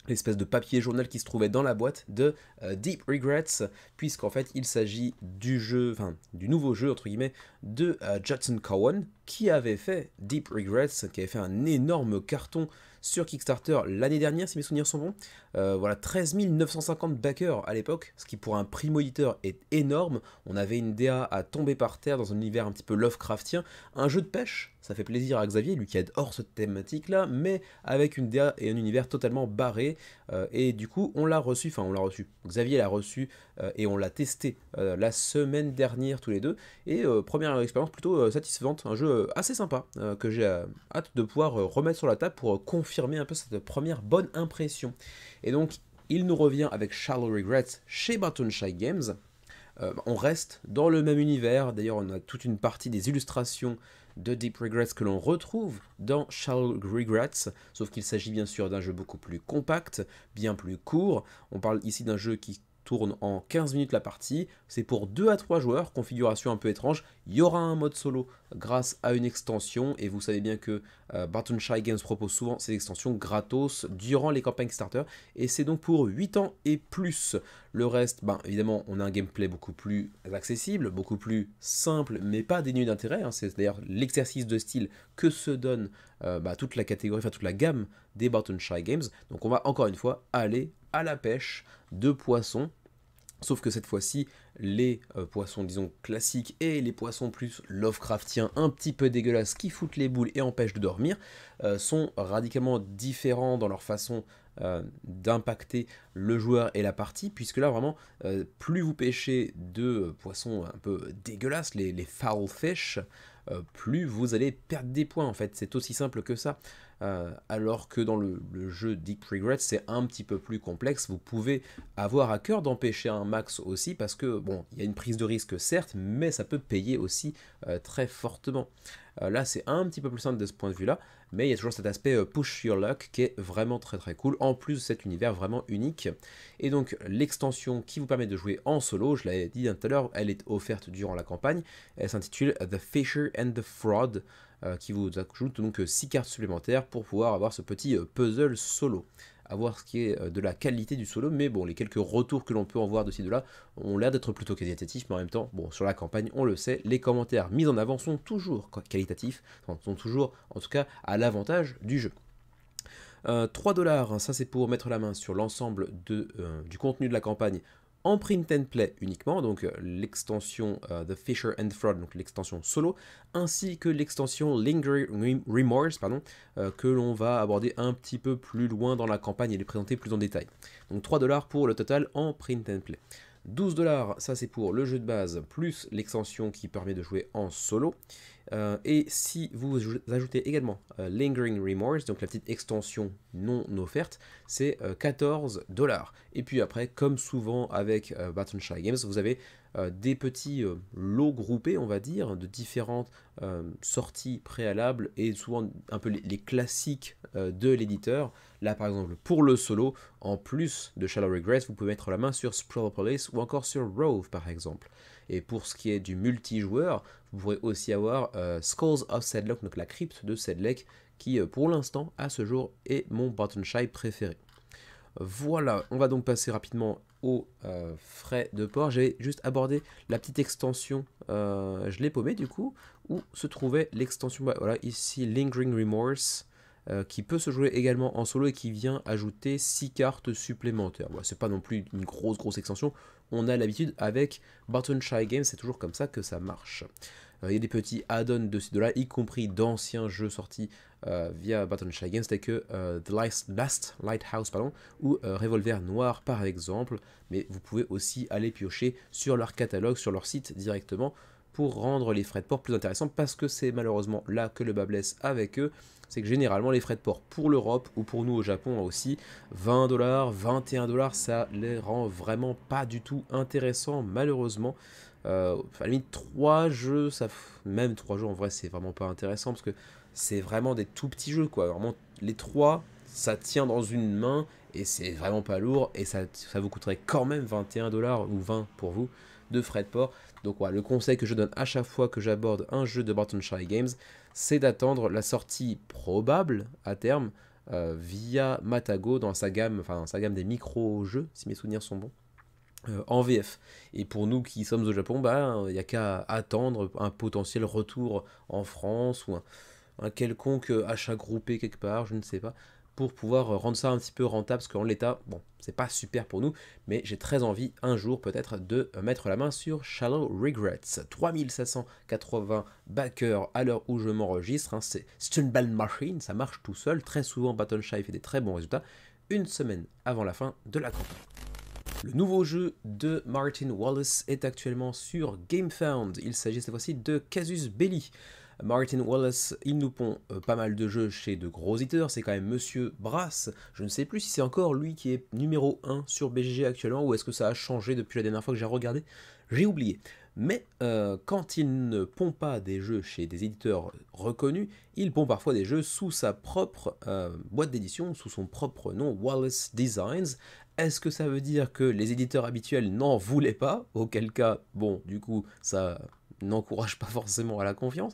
l'espèce de papier journal qui se trouvait dans la boîte de Deep Regrets, puisqu'en fait il s'agit du nouveau jeu entre guillemets de Judson Cowan, qui avait fait Deep Regrets, qui avait fait un énorme carton sur Kickstarter l'année dernière, si mes souvenirs sont bons. Voilà, 13 950 backers à l'époque, ce qui pour un primo-éditeur est énorme. On avait une DA à tomber par terre dans un univers un petit peu Lovecraftien, un jeu de pêche, ça fait plaisir à Xavier, lui qui adore cette thématique-là, mais avec une DA et un univers totalement barré. Et du coup, on l'a reçu, Xavier l'a reçu et on l'a testé la semaine dernière tous les deux. Et première expérience plutôt satisfaisante, un jeu assez sympa que j'ai hâte de pouvoir remettre sur la table pour confirmer un peu cette première bonne impression. Et donc, il nous revient avec Shallow Regrets chez Barton Shy Games. On reste dans le même univers, d'ailleurs on a toute une partie des illustrations de Deep Regrets que l'on retrouve dans Shallow Regrets, sauf qu'il s'agit bien sûr d'un jeu beaucoup plus compact, bien plus court. On parle ici d'un jeu qui tourne en 15 minutes la partie, c'est pour 2 à 3 joueurs, configuration un peu étrange. Il y aura un mode solo grâce à une extension, et vous savez bien que Barton Shy Games propose souvent ces extensions gratos durant les campagnes starter, et c'est donc pour 8 ans et plus. Le reste, évidemment, on a un gameplay beaucoup plus accessible, beaucoup plus simple, mais pas dénué d'intérêt, hein. C'est d'ailleurs l'exercice de style que se donne toute la catégorie, toute la gamme des Barton Shy Games. Donc on va encore une fois aller à la pêche de poissons. Sauf que cette fois-ci, les poissons, disons, classiques et les poissons plus Lovecraftiens, un petit peu dégueulasses, qui foutent les boules et empêchent de dormir, sont radicalement différents dans leur façon d'impacter le joueur et la partie, puisque là, vraiment, plus vous pêchez de poissons un peu dégueulasses, les foul fish, plus vous allez perdre des points, en fait. C'est aussi simple que ça. Alors que dans le jeu Deep Regrets, c'est un petit peu plus complexe. Vous pouvez avoir à cœur d'empêcher un max aussi, parce que, bon, il y a une prise de risque certes, mais ça peut payer aussi très fortement. Là, c'est un petit peu plus simple de ce point de vue-là, mais il y a toujours cet aspect push your luck qui est vraiment très très cool, en plus de cet univers vraiment unique. Et donc, l'extension qui vous permet de jouer en solo, je l'avais dit tout à l'heure, elle est offerte durant la campagne. Elle s'intitule The Fisher and the Fraud, qui vous ajoute donc 6 cartes supplémentaires pour pouvoir avoir ce petit puzzle solo. À voir ce qui est de la qualité du solo, mais bon, les quelques retours que l'on peut en voir de ci de là ont l'air d'être plutôt qualitatifs, mais en même temps, bon, sur la campagne, on le sait, les commentaires mis en avant sont toujours qualitatifs, sont toujours, en tout cas, à l'avantage du jeu. 3$, ça c'est pour mettre la main sur l'ensemble du contenu de la campagne en print and play uniquement, donc l'extension The Fisher and Fraud, donc l'extension solo, ainsi que l'extension Lingering Remorse, que l'on va aborder un petit peu plus loin dans la campagne et les présenter plus en détail. Donc 3$ pour le total en print and play. 12$, ça c'est pour le jeu de base, plus l'extension qui permet de jouer en solo. Et si vous ajoutez également Lingering Remorse, donc la petite extension non offerte, c'est 14$. Et puis après, comme souvent avec Barton Shy Games, vous avez des petits lots groupés, on va dire, de différentes sorties préalables et souvent un peu les classiques de l'éditeur. Là, par exemple, pour le solo, en plus de Shallow Regrets, vous pouvez mettre la main sur Sprawlopolis ou encore sur Rove, par exemple. Et pour ce qui est du multijoueur, vous pourrez aussi avoir Skulls of Sedlec, donc la crypte de Sedlec, qui pour l'instant, à ce jour, est mon Barton Shy préféré. Voilà, on va donc passer rapidement aux frais de port. J'ai juste abordé la petite extension, je l'ai paumé du coup, où se trouvait l'extension, voilà, ici Lingering Remorse, qui peut se jouer également en solo et qui vient ajouter 6 cartes supplémentaires. Bon, c'est pas non plus une grosse extension, on a l'habitude avec Barton Shy Games, c'est toujours comme ça que ça marche. Il y a des petits add-ons de là, y compris d'anciens jeux sortis via Barton Shy Games, tels que The Last Lighthouse, ou Revolver Noir par exemple, mais vous pouvez aussi aller piocher sur leur catalogue, sur leur site directement. pour rendre les frais de port plus intéressants, parce que c'est malheureusement là que le bas blesse avec eux. C'est que généralement les frais de port pour l'Europe ou pour nous au Japon aussi, 20 $, 21 $, ça les rend vraiment pas du tout intéressants malheureusement. À la limite 3 jeux, même 3 jeux en vrai c'est vraiment pas intéressant parce que c'est vraiment des tout petits jeux quoi. Vraiment les 3 ça tient dans une main et c'est vraiment pas lourd et ça vous coûterait quand même 21 $ ou 20 pour vous de frais de port. Donc voilà, le conseil que je donne à chaque fois que j'aborde un jeu de Barton Shy Games, c'est d'attendre la sortie probable à terme via Matago dans sa gamme, enfin sa gamme des micro-jeux, si mes souvenirs sont bons, en VF. Et pour nous qui sommes au Japon, bah il n'y a qu'à attendre un potentiel retour en France ou un quelconque achat groupé quelque part, je ne sais pas, pour pouvoir rendre ça un petit peu rentable, parce qu'en l'état, bon, c'est pas super pour nous, mais j'ai très envie un jour peut-être de mettre la main sur Shallow Regrets. 3780 backers à l'heure où je m'enregistre, hein, c'est une belle machine, ça marche tout seul, très souvent Baton Shy fait des très bons résultats, une semaine avant la fin de la campagne. Le nouveau jeu de Martin Wallace est actuellement sur GameFound. Il s'agit cette fois-ci de Casus Belli. Martin Wallace, il nous pond pas mal de jeux chez de gros éditeurs, c'est quand même Monsieur Brass. Je ne sais plus si c'est encore lui qui est numéro 1 sur BGG actuellement, ou est-ce que ça a changé depuis la dernière fois que j'ai regardé. J'ai oublié. Mais quand il ne pond pas des jeux chez des éditeurs reconnus, il pond parfois des jeux sous sa propre boîte d'édition, sous son propre nom, Wallace Designs. Est-ce que ça veut dire que les éditeurs habituels n'en voulaient pas? Auquel cas, bon, du coup, ça n'encourage pas forcément à la confiance.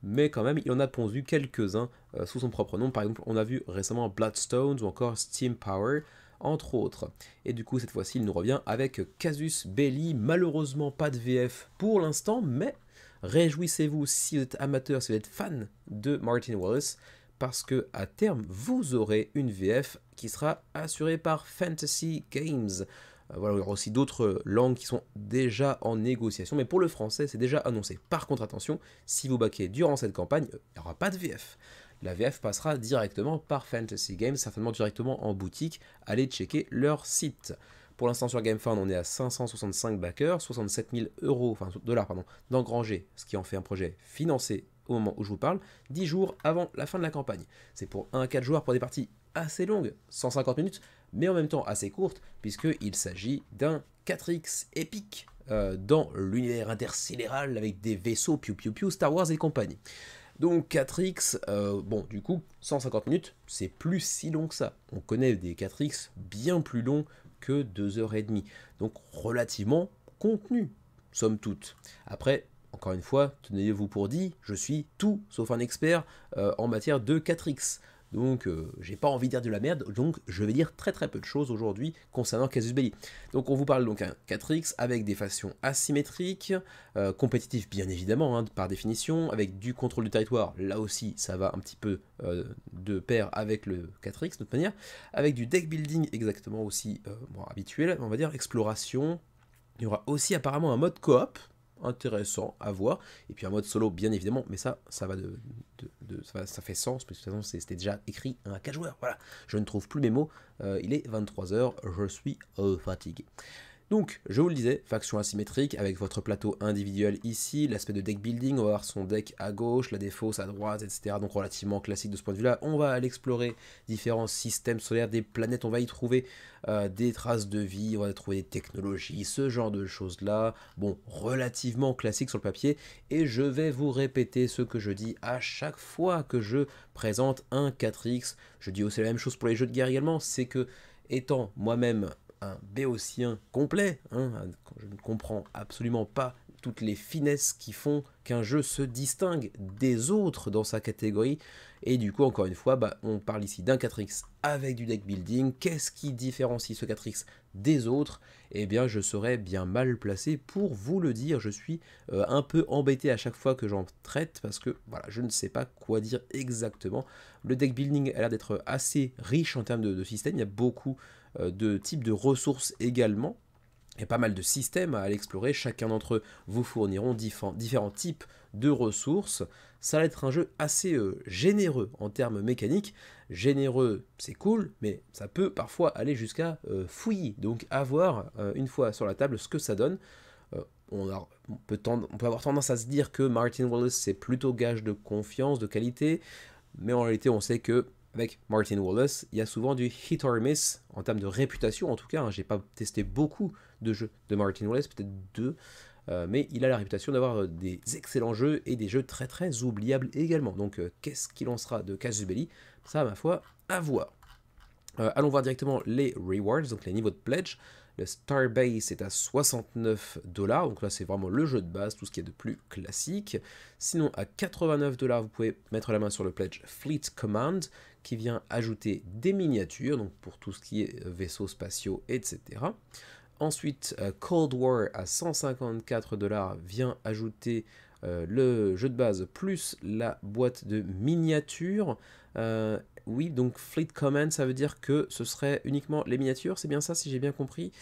Mais quand même, il en a pondu quelques-uns sous son propre nom. Par exemple, on a vu récemment Bloodstones ou encore Steam Power, entre autres. Et du coup, cette fois-ci, il nous revient avec Casus Belli. Malheureusement, pas de VF pour l'instant, mais réjouissez-vous si vous êtes amateur, si vous êtes fan de Martin Wallace, parce que à terme, vous aurez une VF qui sera assurée par Fantasy Games. Voilà, il y aura aussi d'autres langues qui sont déjà en négociation, mais pour le français, c'est déjà annoncé. Par contre, attention, si vous baquez durant cette campagne, il n'y aura pas de VF. La VF passera directement par Fantasy Games, certainement directement en boutique. Allez checker leur site. Pour l'instant, sur GameFound, on est à 565 backers, 67 000 €, enfin dollars, pardon, d'engrangés, ce qui en fait un projet financé au moment où je vous parle, 10 jours avant la fin de la campagne. C'est pour 1 à 4 joueurs pour des parties assez longues, 150 minutes, mais en même temps assez courte, puisqu'il s'agit d'un 4X épique dans l'univers intersidéral avec des vaisseaux piou piou piou, Star Wars et compagnie. Donc 4X, bon du coup, 150 minutes, c'est plus si long que ça. On connaît des 4X bien plus longs que 2h30, donc relativement contenu, somme toute. Après, encore une fois, tenez-vous pour dit, je suis tout sauf un expert en matière de 4X. Donc j'ai pas envie de dire de la merde, donc je vais dire très peu de choses aujourd'hui concernant Casus Belli. Donc on vous parle donc un 4X avec des factions asymétriques, compétitifs bien évidemment, hein, par définition, avec du contrôle du territoire, là aussi ça va un petit peu de pair avec le 4X de toute manière, avec du deck building exactement aussi bon, habituel, on va dire, exploration. Il y aura aussi apparemment un mode coop, intéressant à voir, et puis un mode solo bien évidemment, mais ça va ça fait sens, parce que de toute façon c'était déjà écrit à 4 joueurs, voilà, je ne trouve plus mes mots, il est 23h, je suis fatigué. Donc, je vous le disais, faction asymétrique avec votre plateau individuel ici, l'aspect de deck building, on va avoir son deck à gauche, la défausse à droite, etc. Donc relativement classique de ce point de vue-là. On va aller explorer différents systèmes solaires, des planètes, on va y trouver des traces de vie, on va trouver des technologies, ce genre de choses-là. Bon, relativement classique sur le papier, et je vais vous répéter ce que je dis à chaque fois que je présente un 4X. Je dis aussi la même chose pour les jeux de guerre également, c'est que, étant moi-même un béotien complet, hein, je ne comprends absolument pas toutes les finesses qui font qu'un jeu se distingue des autres dans sa catégorie, et du coup encore une fois on parle ici d'un 4X avec du deck building. Qu'est-ce qui différencie ce 4X des autres? Eh bien je serais bien mal placé pour vous le dire, je suis un peu embêté à chaque fois que j'en traite, parce que voilà, je ne sais pas quoi dire exactement. Le deck building a l'air d'être assez riche en termes de système, il y a beaucoup de types de ressources également. Il y a pas mal de systèmes à aller explorer, chacun d'entre eux vous fourniront différents types de ressources. Ça va être un jeu assez généreux en termes mécaniques. Généreux, c'est cool, mais ça peut parfois aller jusqu'à fouillis. Donc à voir une fois sur la table ce que ça donne. on peut avoir tendance à se dire que Martin Wallace c'est plutôt gage de confiance, de qualité, mais en réalité on sait que avec Martin Wallace, il y a souvent du hit or miss en termes de réputation en tout cas. J'ai pas testé beaucoup de jeux de Martin Wallace, peut-être 2, mais il a la réputation d'avoir des excellents jeux et des jeux très très oubliables également. Donc qu'est-ce qu'il en sera de Casus Belli? Ça, ma foi, à voir. Allons voir directement les rewards, donc les niveaux de pledge. Le Starbase est à 69 $, donc là c'est vraiment le jeu de base, tout ce qui est de plus classique. Sinon à 89 $, vous pouvez mettre la main sur le pledge Fleet Command, qui vient ajouter des miniatures, donc pour tout ce qui est vaisseaux spatiaux, etc. Ensuite, Cold War à 154 $ vient ajouter le jeu de base plus la boîte de miniatures. Oui, donc Fleet Command, ça veut dire que ce serait uniquement les miniatures, c'est bien ça si j'ai bien compris.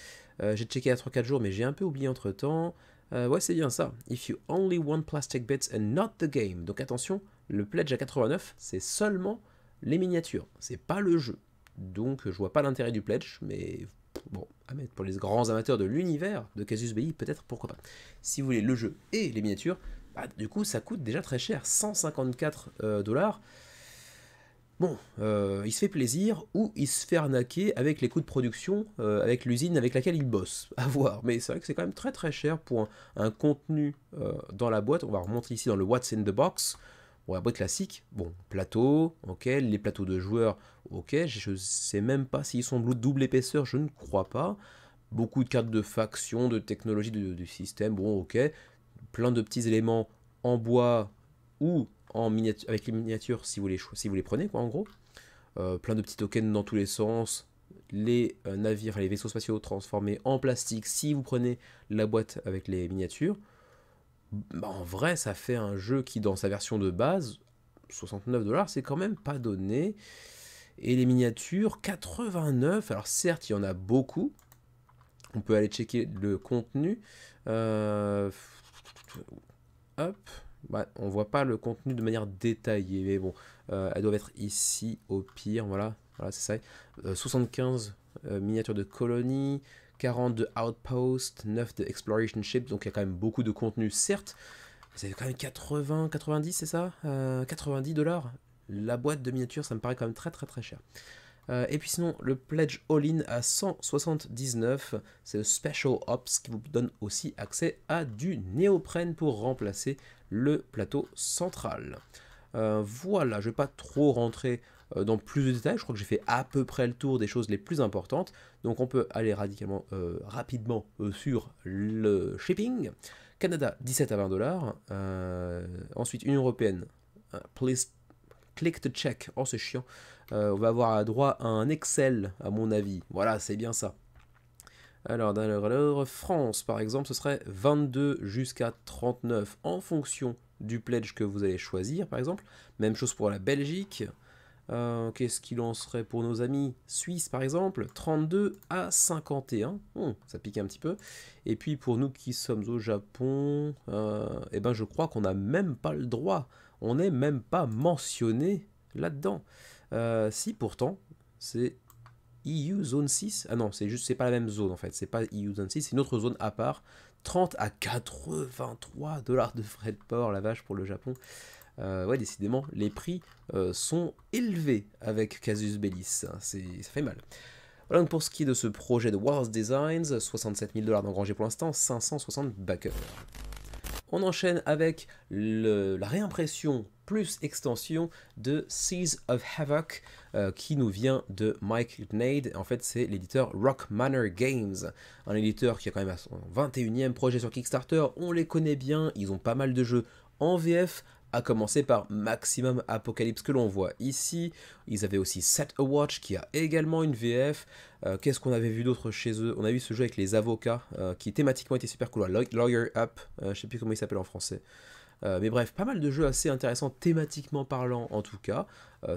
J'ai checké à 3-4 jours, mais j'ai un peu oublié entre temps. Ouais, c'est bien ça. If you only want plastic bits and not the game. Donc attention, le pledge à 89, c'est seulement les miniatures, c'est pas le jeu. Donc je vois pas l'intérêt du pledge, mais bon, à mettre pour les grands amateurs de l'univers de Casus Belli, peut-être pourquoi pas. Si vous voulez le jeu et les miniatures, bah, du coup ça coûte déjà très cher, 154 $. Bon, il se fait plaisir ou il se fait arnaquer avec les coûts de production, avec l'usine avec laquelle il bosse, à voir. Mais c'est vrai que c'est quand même très très cher pour un contenu dans la boîte. On va remonter ici dans le What's in the Box. Bon, la boîte classique, bon, plateau, ok, les plateaux de joueurs, ok, je sais même pas s'ils sont double épaisseur, je ne crois pas. Beaucoup de cartes de faction, de technologie du système, bon, ok. Plein de petits éléments en bois ou en miniature, avec les miniatures si vous les prenez, quoi, en gros. Plein de petits tokens dans tous les sens. Les navires, les vaisseaux spatiaux transformés en plastique si vous prenez la boîte avec les miniatures. Bah, en vrai, ça fait un jeu qui, dans sa version de base, 69 $, c'est quand même pas donné. Et les miniatures, 89. Alors certes, il y en a beaucoup. On peut aller checker le contenu. Hop. Bah, on voit pas le contenu de manière détaillée, mais bon, elles doivent être ici au pire, voilà, c'est ça. 75 miniatures de colonies, 40 de outpost, 9 de exploration ship, donc il y a quand même beaucoup de contenu, certes, mais c'est quand même 80, 90, c'est ça, 90 $. La boîte de miniatures, ça me paraît quand même très très très cher. Et puis sinon, le Pledge All-In à 179, c'est le Special Ops qui vous donne aussi accès à du néoprène pour remplacer le plateau central. Voilà, je ne vais pas trop rentrer dans plus de détails, je crois que j'ai fait à peu près le tour des choses les plus importantes. Donc on peut aller rapidement sur le shipping. Canada, 17 à 20 $. Ensuite, Union Européenne, please click to check. Oh, c'est chiant. On va avoir droit à un Excel, à mon avis. Voilà, c'est bien ça. Alors, France, par exemple, ce serait 22 jusqu'à 39 en fonction du pledge que vous allez choisir, par exemple. Même chose pour la Belgique. Qu'est-ce qu'il en serait pour nos amis suisses, par exemple? 32 à 51. Ça pique un petit peu. Et puis, pour nous qui sommes au Japon, eh ben, je crois qu'on n'a même pas le droit. On n'est même pas mentionné là-dedans. Si pourtant, c'est EU Zone 6. Ah non, c'est pas la même zone en fait. C'est pas EU Zone 6, c'est une autre zone à part. 30 à 83 $ de frais de port, la vache, pour le Japon. Ouais, décidément, les prix sont élevés avec Casus Belli. Ça fait mal. Voilà donc pour ce qui est de ce projet de Wallace Designs, 67 000 $ d'engrangés pour l'instant, 560 backers. On enchaîne avec la réimpression plus extension de Seas of Havoc qui nous vient de Mike Nade. En fait, c'est l'éditeur Rock Manor Games, un éditeur qui a quand même son 21e projet sur Kickstarter. On les connaît bien, ils ont pas mal de jeux en VF, à commencer par Maximum Apocalypse que l'on voit ici. Ils avaient aussi Set a Watch qui a également une VF. Qu'est-ce qu'on avait vu d'autre chez eux? On a vu ce jeu avec les avocats qui thématiquement était super cool. Lawyer Up, je sais plus comment il s'appelle en français. Mais bref, pas mal de jeux assez intéressants thématiquement parlant en tout cas.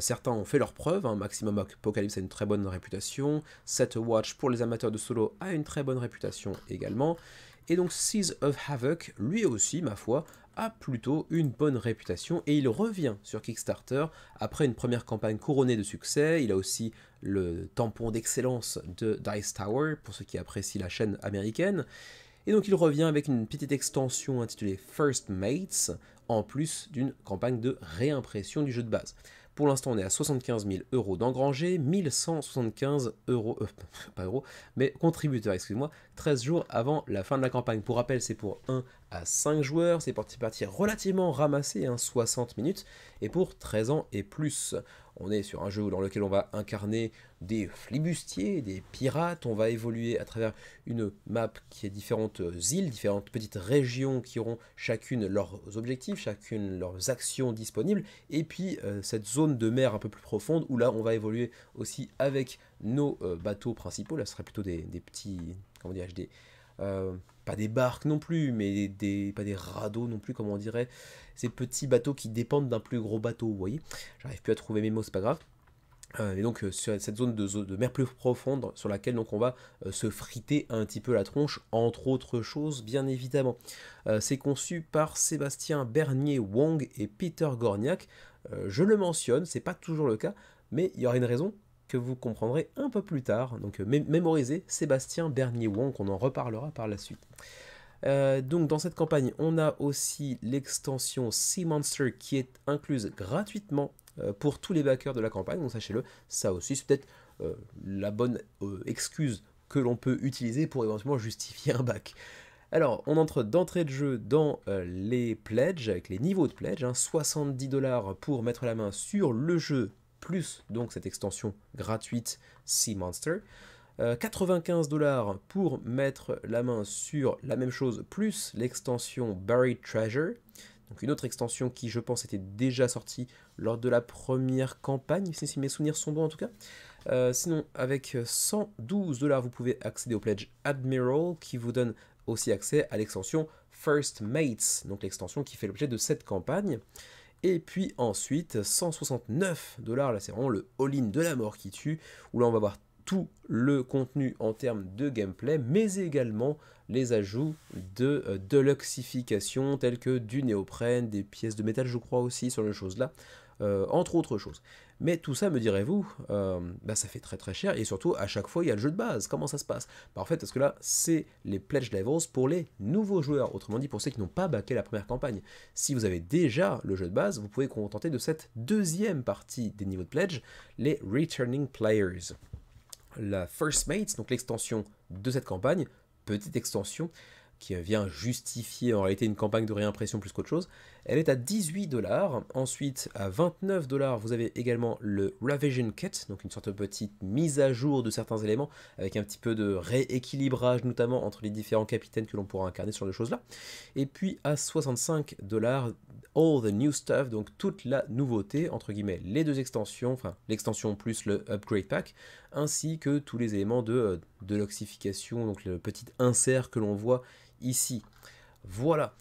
Certains ont fait leurs preuves, Maximum Apocalypse a une très bonne réputation. Set a Watch pour les amateurs de solo a une très bonne réputation également. Et donc Seas of Havoc, lui aussi, ma foi, a plutôt une bonne réputation et il revient sur Kickstarter après une première campagne couronnée de succès. Il a aussi le tampon d'excellence de Dice Tower, pour ceux qui apprécient la chaîne américaine. Et donc il revient avec une petite extension intitulée First Mates, en plus d'une campagne de réimpression du jeu de base. Pour l'instant, on est à 75 000 euros d'engrangés, 1175 euros, pas euros, mais contributeurs, excuse-moi, 13 jours avant la fin de la campagne. Pour rappel, c'est pour 1 à 5 joueurs, c'est parti relativement ramassé, 60 minutes, et pour 13 ans et plus. On est sur un jeu dans lequel on va incarner des flibustiers, des pirates, on va évoluer à travers une map qui est différentes îles, différentes petites régions qui auront chacune leurs objectifs, chacune leurs actions disponibles, et puis cette zone de mer un peu plus profonde où là on va évoluer aussi avec nos bateaux principaux, là ce serait plutôt des petits, comment dirais-je, pas des barques non plus, mais pas des radeaux non plus, comme on dirait, ces petits bateaux qui dépendent d'un plus gros bateau, vous voyez. J'arrive plus à trouver mes mots, c'est pas grave. Et donc sur cette zone de mer plus profonde sur laquelle donc on va se friter un petit peu la tronche, entre autres choses bien évidemment. C'est conçu par Sébastien Bernier-Wong et Peter Gorniak. Je le mentionne, c'est pas toujours le cas, mais il y aura une raison que vous comprendrez un peu plus tard. Donc mémorisez Sébastien Bernier-Wong, on en reparlera par la suite. Donc dans cette campagne, on a aussi l'extension Sea Monster qui est incluse gratuitement pour tous les backers de la campagne, donc sachez-le, ça aussi c'est peut-être la bonne excuse que l'on peut utiliser pour éventuellement justifier un back. Alors, on entre d'entrée de jeu dans les pledges, avec les niveaux de pledge, 70 $ pour mettre la main sur le jeu, plus donc cette extension gratuite Sea Monster, 95 $ pour mettre la main sur la même chose, plus l'extension Buried Treasure, donc une autre extension qui je pense était déjà sortie lors de la première campagne, si mes souvenirs sont bons en tout cas. Sinon, avec 112 $, vous pouvez accéder au pledge Admiral, qui vous donne aussi accès à l'extension First Mates, donc l'extension qui fait l'objet de cette campagne. Et puis ensuite, 169 $, là c'est vraiment le all-in de la mort qui tue, où là on va voir tout le contenu en termes de gameplay, mais également les ajouts de deluxification tels que du néoprène, des pièces de métal je crois aussi sur les choses là, entre autres choses. Mais tout ça, me direz-vous, ça fait très très cher, et surtout à chaque fois il y a le jeu de base. Comment ça se passe? En fait, parce que là c'est les pledge levels pour les nouveaux joueurs, autrement dit pour ceux qui n'ont pas backé la première campagne. Si vous avez déjà le jeu de base, vous pouvez vous contenter de cette deuxième partie des niveaux de pledge, les returning players. La First Mates, donc l'extension de cette campagne, petite extension qui vient justifier en réalité une campagne de réimpression plus qu'autre chose, elle est à 18 $. Ensuite, à 29 $, vous avez également le Revision Kit, donc une sorte de petite mise à jour de certains éléments, avec un petit peu de rééquilibrage notamment entre les différents capitaines que l'on pourra incarner sur les choses-là. Et puis à 65 $, All the New Stuff, donc toute la nouveauté, entre guillemets, les deux extensions, enfin l'extension plus le Upgrade Pack, ainsi que tous les éléments de l'oxyfication, donc le petit insert que l'on voit ici. Voilà.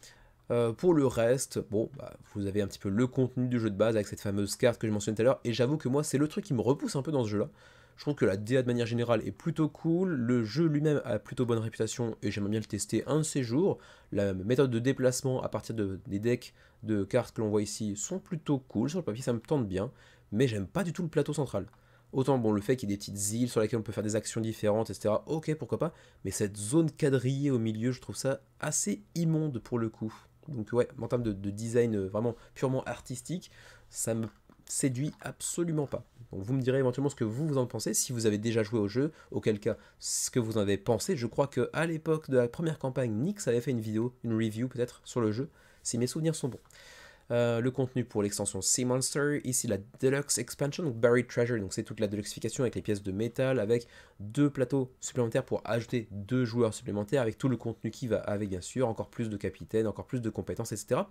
Pour le reste, bon, vous avez un petit peu le contenu du jeu de base avec cette fameuse carte que je mentionnais tout à l'heure, et j'avoue que moi c'est le truc qui me repousse un peu dans ce jeu-là. Je trouve que la DA de manière générale est plutôt cool, le jeu lui-même a plutôt bonne réputation et j'aimerais bien le tester un de ces jours. La méthode de déplacement à partir des decks de cartes que l'on voit ici sont plutôt cool, sur le papier ça me tente bien, mais j'aime pas du tout le plateau central. Autant bon, le fait qu'il y ait des petites îles sur lesquelles on peut faire des actions différentes, etc. Ok, pourquoi pas, mais cette zone quadrillée au milieu, je trouve ça assez immonde pour le coup. Donc ouais, en termes de design vraiment purement artistique, ça me séduit absolument pas. Donc vous me direz éventuellement ce que vous en pensez, si vous avez déjà joué au jeu, auquel cas ce que vous en avez pensé. Je crois qu'à l'époque de la première campagne, Nyx avait fait une vidéo, une review peut-être, sur le jeu, si mes souvenirs sont bons. Le contenu pour l'extension Sea Monster, ici la Deluxe Expansion, donc Buried Treasure, donc c'est toute la deluxification avec les pièces de métal, avec 2 plateaux supplémentaires pour ajouter 2 joueurs supplémentaires, avec tout le contenu qui va avec bien sûr, encore plus de capitaines, encore plus de compétences, etc.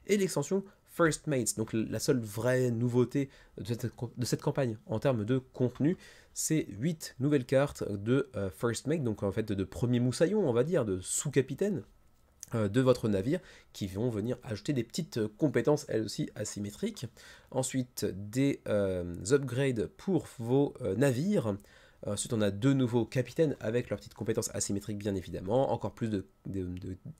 Et l'extension First Mates, donc la seule vraie nouveauté de cette campagne en termes de contenu, c'est 8 nouvelles cartes de First Mate, donc en fait de premier moussaillon, on va dire, de sous-capitaine de votre navire, qui vont venir ajouter des petites compétences elles aussi asymétriques. Ensuite des upgrades pour vos navires. Ensuite on a 2 nouveaux capitaines avec leurs petites compétences asymétriques bien évidemment, encore plus de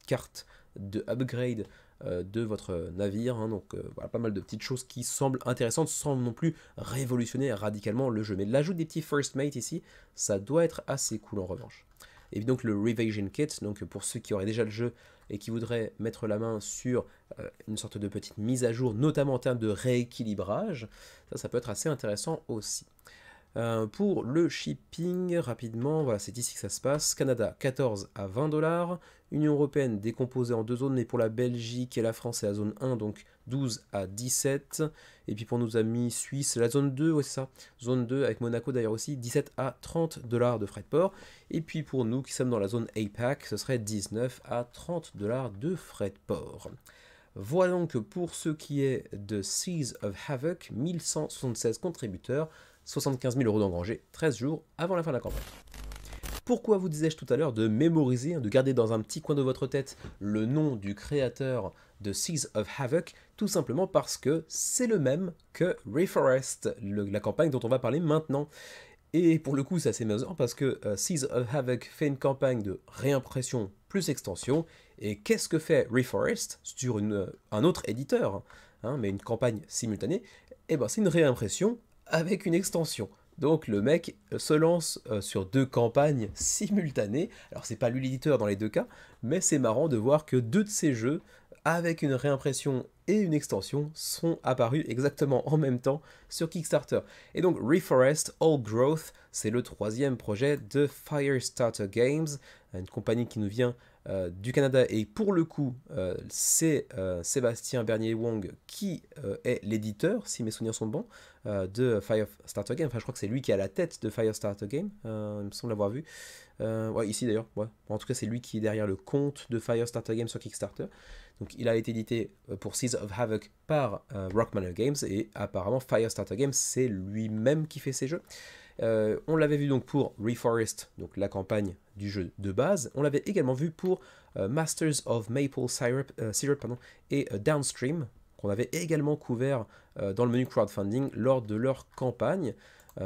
cartes de upgrade de votre navire, donc voilà, pas mal de petites choses qui semblent intéressantes sans non plus révolutionner radicalement le jeu. Mais l'ajout des petits First Mate ici, ça doit être assez cool en revanche. et donc le Revision Kit, donc pour ceux qui auraient déjà le jeu et qui voudraient mettre la main sur une sorte de petite mise à jour, notamment en termes de rééquilibrage, ça peut être assez intéressant aussi. Pour le shipping, rapidement, voilà, c'est ici que ça se passe. Canada, 14 à 20 $. Union européenne, décomposée en 2 zones, mais pour la Belgique et la France, c'est la zone 1, donc 12 à 17. Et puis pour nos amis suisses, la zone 2, ouais, c'est ça. Zone 2, avec Monaco d'ailleurs aussi, 17 à 30 $ de frais de port. Et puis pour nous qui sommes dans la zone APAC, ce serait 19 à 30 $ de frais de port. Voilà donc pour ce qui est de Seas of Havoc, 1176 contributeurs, 75 000 € d'engrangés, 13 jours avant la fin de la campagne. Pourquoi vous disais-je tout à l'heure de mémoriser, de garder dans un petit coin de votre tête le nom du créateur de Seas of Havoc? Tout simplement parce que c'est le même que Reforest, la campagne dont on va parler maintenant. Et pour le coup, c'est assez amusant parce que Seas of Havoc fait une campagne de réimpression plus extension. Et qu'est-ce que fait Reforest sur un autre éditeur, hein, mais une campagne simultanée? Eh ben, c'est une réimpression avec une extension. Donc le mec se lance sur 2 campagnes simultanées. Alors c'est pas lui l'éditeur dans les 2 cas, mais c'est marrant de voir que 2 de ces jeux, avec une réimpression et une extension, sont apparus exactement en même temps sur Kickstarter. Et donc Reforest Old Growth, c'est le 3e projet de Firestarter Games, une compagnie qui nous vient du Canada, et pour le coup, c'est Sébastien Bernier-Wong qui est l'éditeur, si mes souvenirs sont bons, de Firestarter Games. Enfin, je crois que c'est lui qui est à la tête de Firestarter Games, il me semble l'avoir vu. Ouais, ici d'ailleurs, ouais. En tout cas, c'est lui qui est derrière le compte de Firestarter Games sur Kickstarter. Donc, il a été édité pour Seas of Havoc par Rock Manor Games, et apparemment, Firestarter Games, c'est lui-même qui fait ces jeux. On l'avait vu donc pour Reforest, donc la campagne du jeu de base. On l'avait également vu pour Masters of Maple Syrup, et Downstream, qu'on avait également couvert dans le menu crowdfunding lors de leur campagne.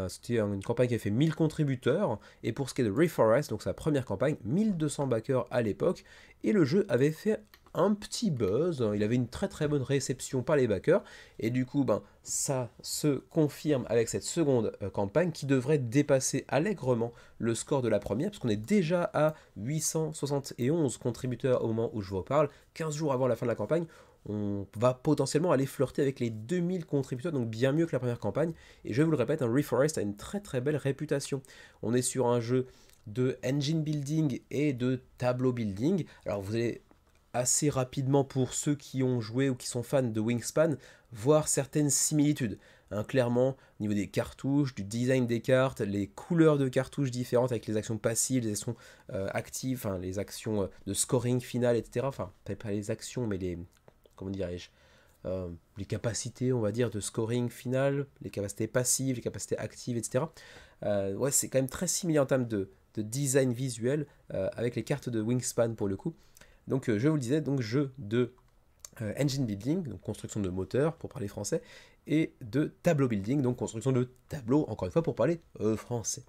C'était une campagne qui a fait 1000 contributeurs, et pour ce qui est de Reforest, donc sa première campagne, 1200 backers à l'époque, et le jeu avait fait un petit buzz, il avait une très très bonne réception par les backers, et du coup ça se confirme avec cette seconde campagne qui devrait dépasser allègrement le score de la première, parce qu'on est déjà à 871 contributeurs au moment où je vous parle, 15 jours avant la fin de la campagne. On va potentiellement aller flirter avec les 2000 contributeurs, donc bien mieux que la première campagne, et je vous le répète, Reforest a une très très belle réputation. On est sur un jeu de engine building et de tableau building. Alors vous allez assez rapidement, pour ceux qui ont joué ou qui sont fans de Wingspan, voir certaines similitudes. Clairement, au niveau des cartouches, du design des cartes, les couleurs de cartouches différentes avec les actions passives, les actions actives, enfin, les actions de scoring final, etc. Enfin, pas les actions, mais les, comment dirais-je, les capacités, on va dire, de scoring final, les capacités passives, les capacités actives, etc. Ouais, c'est quand même très similaire en termes de design visuel avec les cartes de Wingspan pour le coup. Donc je vous le disais, donc jeu de engine building, donc construction de moteur pour parler français, et de tableau building, donc construction de tableau, encore une fois pour parler français.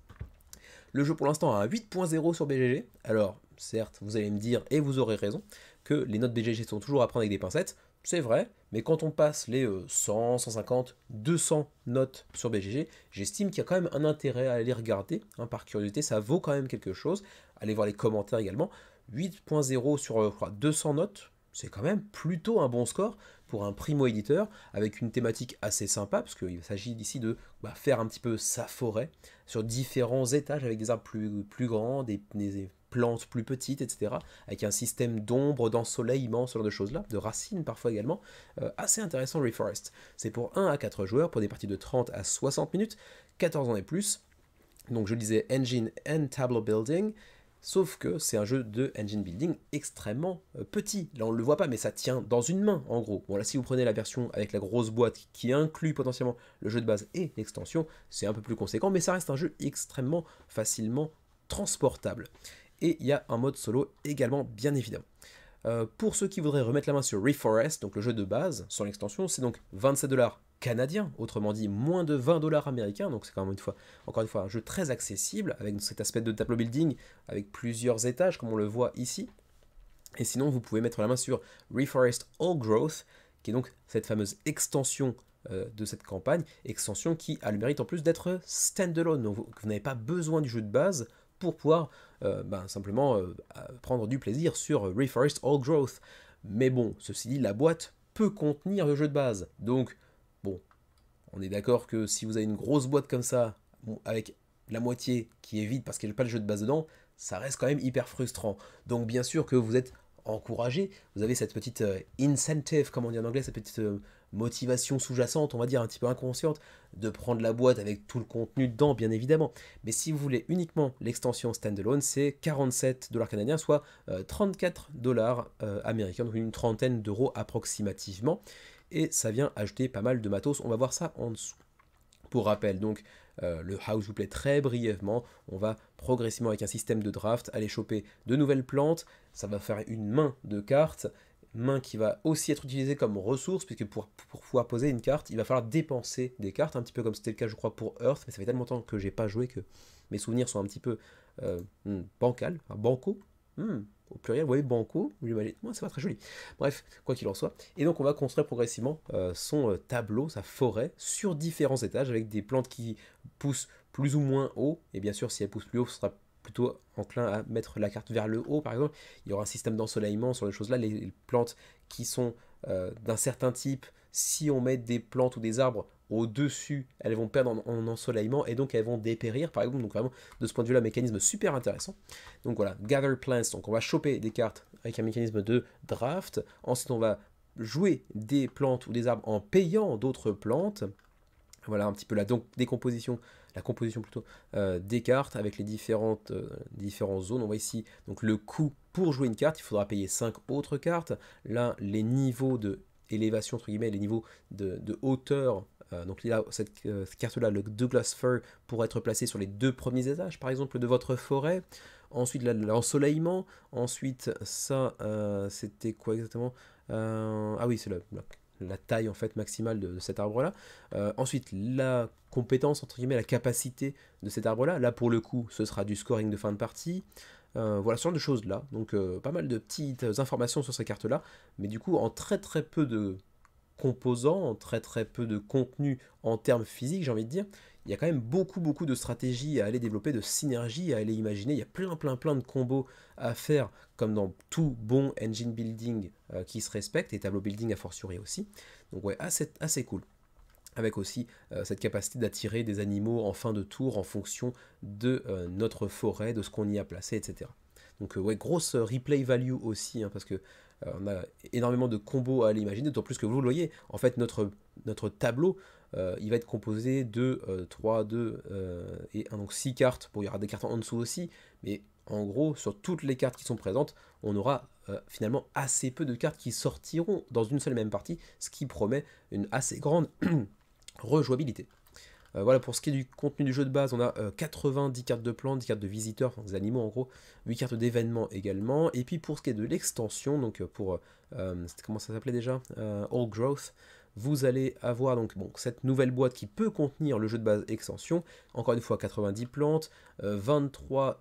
Le jeu pour l'instant a un 8.0 sur BGG. Alors certes, vous allez me dire, et vous aurez raison, que les notes BGG sont toujours à prendre avec des pincettes. C'est vrai, mais quand on passe les 100, 150, 200 notes sur BGG, j'estime qu'il y a quand même un intérêt à aller regarder, hein, par curiosité, ça vaut quand même quelque chose. Allez voir les commentaires également. 8.0 sur 200 notes, c'est quand même plutôt un bon score pour un primo-éditeur, avec une thématique assez sympa, parce qu'il s'agit ici de faire un petit peu sa forêt, sur différents étages, avec des arbres plus grands, des plantes plus petites, etc., avec un système d'ombre, d'ensoleillement, ce genre de choses-là, de racines parfois également, assez intéressant Reforest. C'est pour 1 à 4 joueurs, pour des parties de 30 à 60 minutes, 14 ans et plus, donc je disais Engine and Tableau Building, sauf que c'est un jeu de engine building extrêmement petit. Là, on ne le voit pas, mais ça tient dans une main, en gros. Bon, là, si vous prenez la version avec la grosse boîte qui inclut potentiellement le jeu de base et l'extension, c'est un peu plus conséquent, mais ça reste un jeu extrêmement facilement transportable. Et il y a un mode solo également, bien évidemment. Pour ceux qui voudraient remettre la main sur Reforest, donc le jeu de base, sans l'extension, c'est donc 27 $ canadiens, autrement dit moins de 20 $ américains, donc c'est quand même encore une fois un jeu très accessible, avec cet aspect de tableau building, avec plusieurs étages, comme on le voit ici. Et sinon, vous pouvez mettre la main sur Reforest Old Growth, qui est donc cette fameuse extension de cette campagne, extension qui a le mérite en plus d'être standalone, donc vous n'avez pas besoin du jeu de base pour pouvoir simplement prendre du plaisir sur Reforest Old Growth. Mais bon, ceci dit, la boîte peut contenir le jeu de base. Donc, bon, on est d'accord que si vous avez une grosse boîte comme ça, bon, avec la moitié qui est vide parce qu'il n'y a pas le jeu de base dedans, ça reste quand même hyper frustrant. Donc bien sûr que vous êtes encouragé, vous avez cette petite incentive, comme on dit en anglais, cette petite motivation sous-jacente, on va dire un petit peu inconsciente, de prendre la boîte avec tout le contenu dedans, bien évidemment. Mais si vous voulez uniquement l'extension standalone, c'est 47$ canadiens, soit 34$ américains, donc une trentaine d'euros approximativement. Et ça vient ajouter pas mal de matos, on va voir ça en dessous. Pour rappel, donc, le house vous plaît très brièvement, on va progressivement avec un système de draft aller choper de nouvelles plantes, ça va faire une main de cartes, main qui va aussi être utilisée comme ressource, puisque pour pouvoir poser une carte, il va falloir dépenser des cartes, un petit peu comme c'était le cas je crois pour Earth, mais ça fait tellement longtemps que j'ai pas joué que mes souvenirs sont un petit peu bancals, enfin, banco, au pluriel, vous voyez, banco, j'imagine, c'est pas très joli. Bref, quoi qu'il en soit. Et donc on va construire progressivement son tableau, sa forêt, sur différents étages, avec des plantes qui poussent plus ou moins haut, et bien sûr si elles poussent plus haut, ce sera plutôt enclin à mettre la carte vers le haut, par exemple. Il y aura un système d'ensoleillement sur les choses là, les plantes qui sont d'un certain type, si on met des plantes ou des arbres au-dessus, elles vont perdre en ensoleillement et donc elles vont dépérir, par exemple. Donc vraiment, de ce point de vue-là, mécanisme super intéressant. Donc voilà, Gather Plants, donc on va choper des cartes avec un mécanisme de draft. Ensuite, on va jouer des plantes ou des arbres en payant d'autres plantes. Voilà un petit peu la décomposition, la composition plutôt des cartes avec les différentes zones. On voit ici donc le coût pour jouer une carte, il faudra payer 5 autres cartes. Là, les niveaux de élévation, entre guillemets, les niveaux de hauteur. Donc là, cette carte-là, le Douglas Fir, pourra être placée sur les 2 premiers étages, par exemple, de votre forêt. Ensuite, l'ensoleillement. Ensuite, ça, c'était quoi exactement ah oui, c'est la taille en fait maximale de cet arbre-là. Ensuite, la compétence, entre guillemets, la capacité de cet arbre-là. Là, pour le coup, ce sera du scoring de fin de partie. Voilà, ce genre de choses-là. Donc, pas mal de petites informations sur ces cartes-là. Mais du coup, en très très peu de composants, en très très peu de contenu en termes physiques, j'ai envie de dire, il y a quand même beaucoup de stratégies à aller développer, de synergies à aller imaginer. Il y a plein de combos à faire, comme dans tout bon engine building qui se respecte, et tableau building a fortiori aussi. Donc ouais, assez cool. Avec aussi cette capacité d'attirer des animaux en fin de tour en fonction de notre forêt, de ce qu'on y a placé, etc. Donc ouais, grosse replay value aussi, hein, parce que on a énormément de combos à aller imaginer, d'autant plus que vous le voyez, en fait notre tableau, il va être composé de 3, 2 et 1, donc 6 cartes, bon il y aura des cartes en dessous aussi, mais en gros sur toutes les cartes qui sont présentes, on aura finalement assez peu de cartes qui sortiront dans une seule et même partie, ce qui promet une assez grande rejouabilité. Voilà, pour ce qui est du contenu du jeu de base, on a 90 cartes de plantes, 10 cartes de visiteurs, enfin des animaux en gros, 8 cartes d'événements également, et puis pour ce qui est de l'extension, donc pour, comment ça s'appelait déjà, Old Growth, vous allez avoir donc bon, cette nouvelle boîte qui peut contenir le jeu de base extension, encore une fois 90 plantes, 23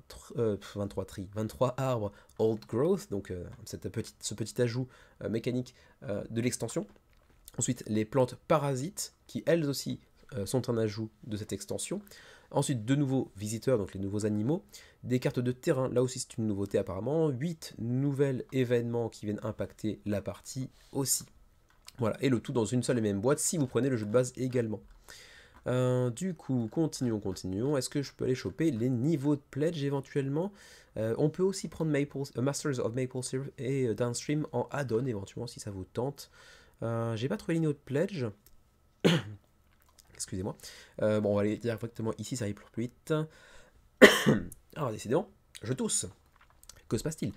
arbres Old Growth, donc ce petit ajout mécanique de l'extension. Ensuite, les plantes parasites, qui elles aussi sont un ajout de cette extension. Ensuite, de nouveaux visiteurs, donc les nouveaux animaux. Des cartes de terrain, là aussi c'est une nouveauté apparemment. 8 nouvelles événements qui viennent impacter la partie aussi. Voilà, et le tout dans une seule et même boîte si vous prenez le jeu de base également. Du coup, continuons. Est-ce que je peux aller choper les niveaux de pledge éventuellement? On peut aussi prendre Masters of Maple Syrup et Downstream en add-on éventuellement si ça vous tente. J'ai pas trouvé les niveaux de pledge. Excusez-moi. Bon, on va aller directement ici, ça arrive plus vite. Alors, décidément, je tousse. Que se passe-t-il?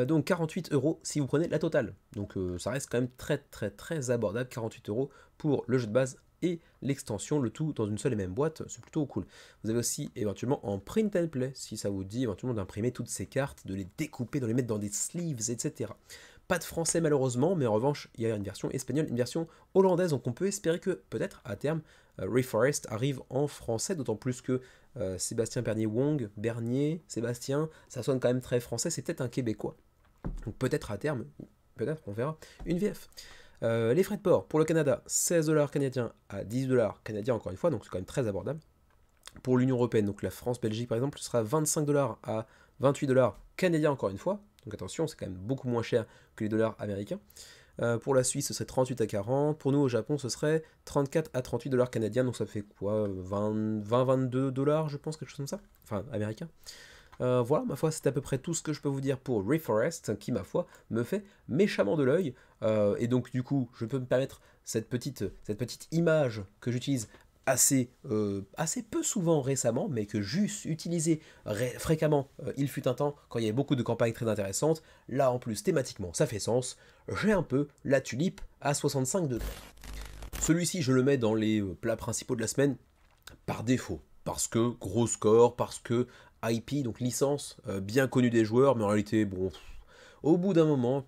Donc 48 € si vous prenez la totale. Donc ça reste quand même très abordable. 48 € pour le jeu de base et l'extension, le tout dans une seule et même boîte. C'est plutôt cool. Vous avez aussi éventuellement en print and play, si ça vous dit éventuellement d'imprimer toutes ces cartes, de les découper, de les mettre dans des sleeves, etc. Pas de français malheureusement, mais en revanche, il y a une version espagnole, une version hollandaise, donc on peut espérer que peut-être à terme, Reforest arrive en français, d'autant plus que Sébastien Bernier, Sébastien, ça sonne quand même très français, c'est peut-être un Québécois. Donc peut-être à terme, peut-être, on verra, une VF. Les frais de port pour le Canada, 16$ canadiens à 10$ canadiens encore une fois, donc c'est quand même très abordable. Pour l'Union Européenne, donc la France-Belgique par exemple, ce sera 25$ à 28$ canadiens encore une fois. Donc attention, c'est quand même beaucoup moins cher que les dollars américains. Pour la Suisse, ce serait 38 à 40. Pour nous, au Japon, ce serait 34 à 38$ canadiens. Donc ça fait quoi 22$, je pense, quelque chose comme ça. Enfin, américain. Voilà, ma foi, c'est à peu près tout ce que je peux vous dire pour Reforest, qui, ma foi, me fait méchamment de l'œil. Et donc, du coup, je peux me permettre cette petite image que j'utilise assez peu souvent récemment, mais que juste utilisé fréquemment, il fut un temps, quand il y avait beaucoup de campagnes très intéressantes. Là, en plus, thématiquement, ça fait sens. J'ai un peu la tulipe à 65°. Celui-ci, je le mets dans les plats principaux de la semaine, par défaut. Parce que gros score, parce que IP, donc licence, bien connue des joueurs, mais en réalité, bon, au bout d'un moment,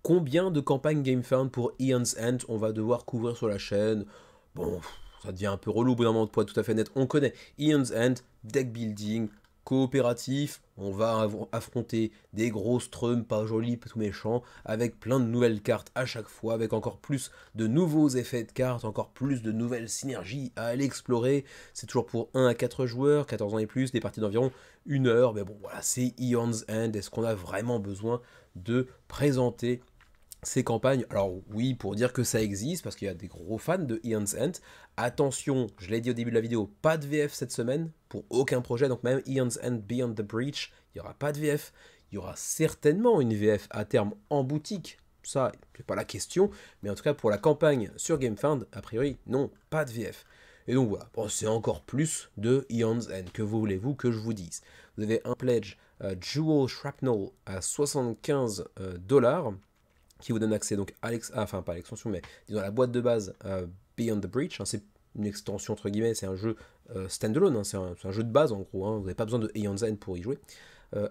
combien de campagnes GameFound pour Eon's End on va devoir couvrir sur la chaîne? Bon, ça devient un peu relou au bout d'un moment, pour être tout à fait net. On connaît Eon's End, deck building, coopératif, on va affronter des gros strums pas jolis, pas tout méchants, avec plein de nouvelles cartes à chaque fois, avec encore plus de nouveaux effets de cartes, encore plus de nouvelles synergies à aller explorer. C'est toujours pour 1 à 4 joueurs, 14 ans et plus, des parties d'environ 1 heure, mais bon voilà, c'est Eon's End. Est-ce qu'on a vraiment besoin de présenter ces campagnes? Alors oui, pour dire que ça existe, parce qu'il y a des gros fans de Eon's End. Attention, je l'ai dit au début de la vidéo, pas de VF cette semaine, pour aucun projet, donc même Eon's End Beyond the Breach, il n'y aura pas de VF. Il y aura certainement une VF à terme en boutique, ça, c'est pas la question, mais en tout cas pour la campagne sur GameFound, a priori, non, pas de VF. Et donc voilà, bon, c'est encore plus de Eon's End, que voulez-vous que je vous dise? Vous avez un pledge Jewel Shrapnel à 75$, qui vous donne accès donc à enfin pas à l'extension, mais disons à la boîte de base Beyond the Breach. Hein, c'est une extension entre guillemets, c'est un jeu standalone, hein, c'est un jeu de base en gros, hein, vous n'avez pas besoin de Eon's End pour y jouer.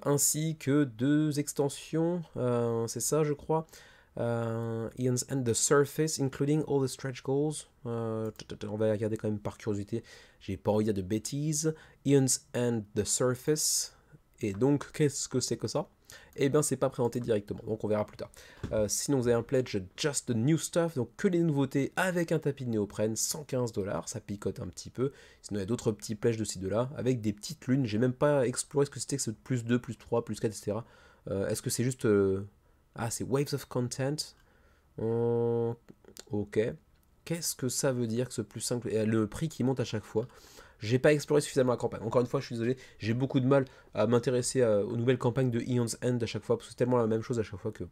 Ainsi que 2 extensions, c'est ça je crois. Eon's End The Surface, including all the stretch goals. On va regarder quand même par curiosité, j'ai pas envie de dire de bêtises. Eon's End The Surface, et donc qu'est-ce que c'est que ça? Eh bien, c'est pas présenté directement, donc on verra plus tard. Sinon, vous avez un pledge Just the New Stuff, donc que les nouveautés avec un tapis de néoprène, 115$, ça picote un petit peu. Sinon, il y a d'autres petits pledges de ci, de là, avec des petites lunes. J'ai même pas exploré ce que c'était que ce plus 2, plus 3, plus 4, etc. Est-ce que c'est juste. Ah, c'est Waves of Content. Ok. Qu'est-ce que ça veut dire que ce plus simple. Et le prix qui monte à chaque fois. J'ai pas exploré suffisamment la campagne. Encore une fois, je suis désolé, j'ai beaucoup de mal à m'intéresser aux nouvelles campagnes de Eon's End à chaque fois, parce que c'est tellement la même chose à chaque fois que...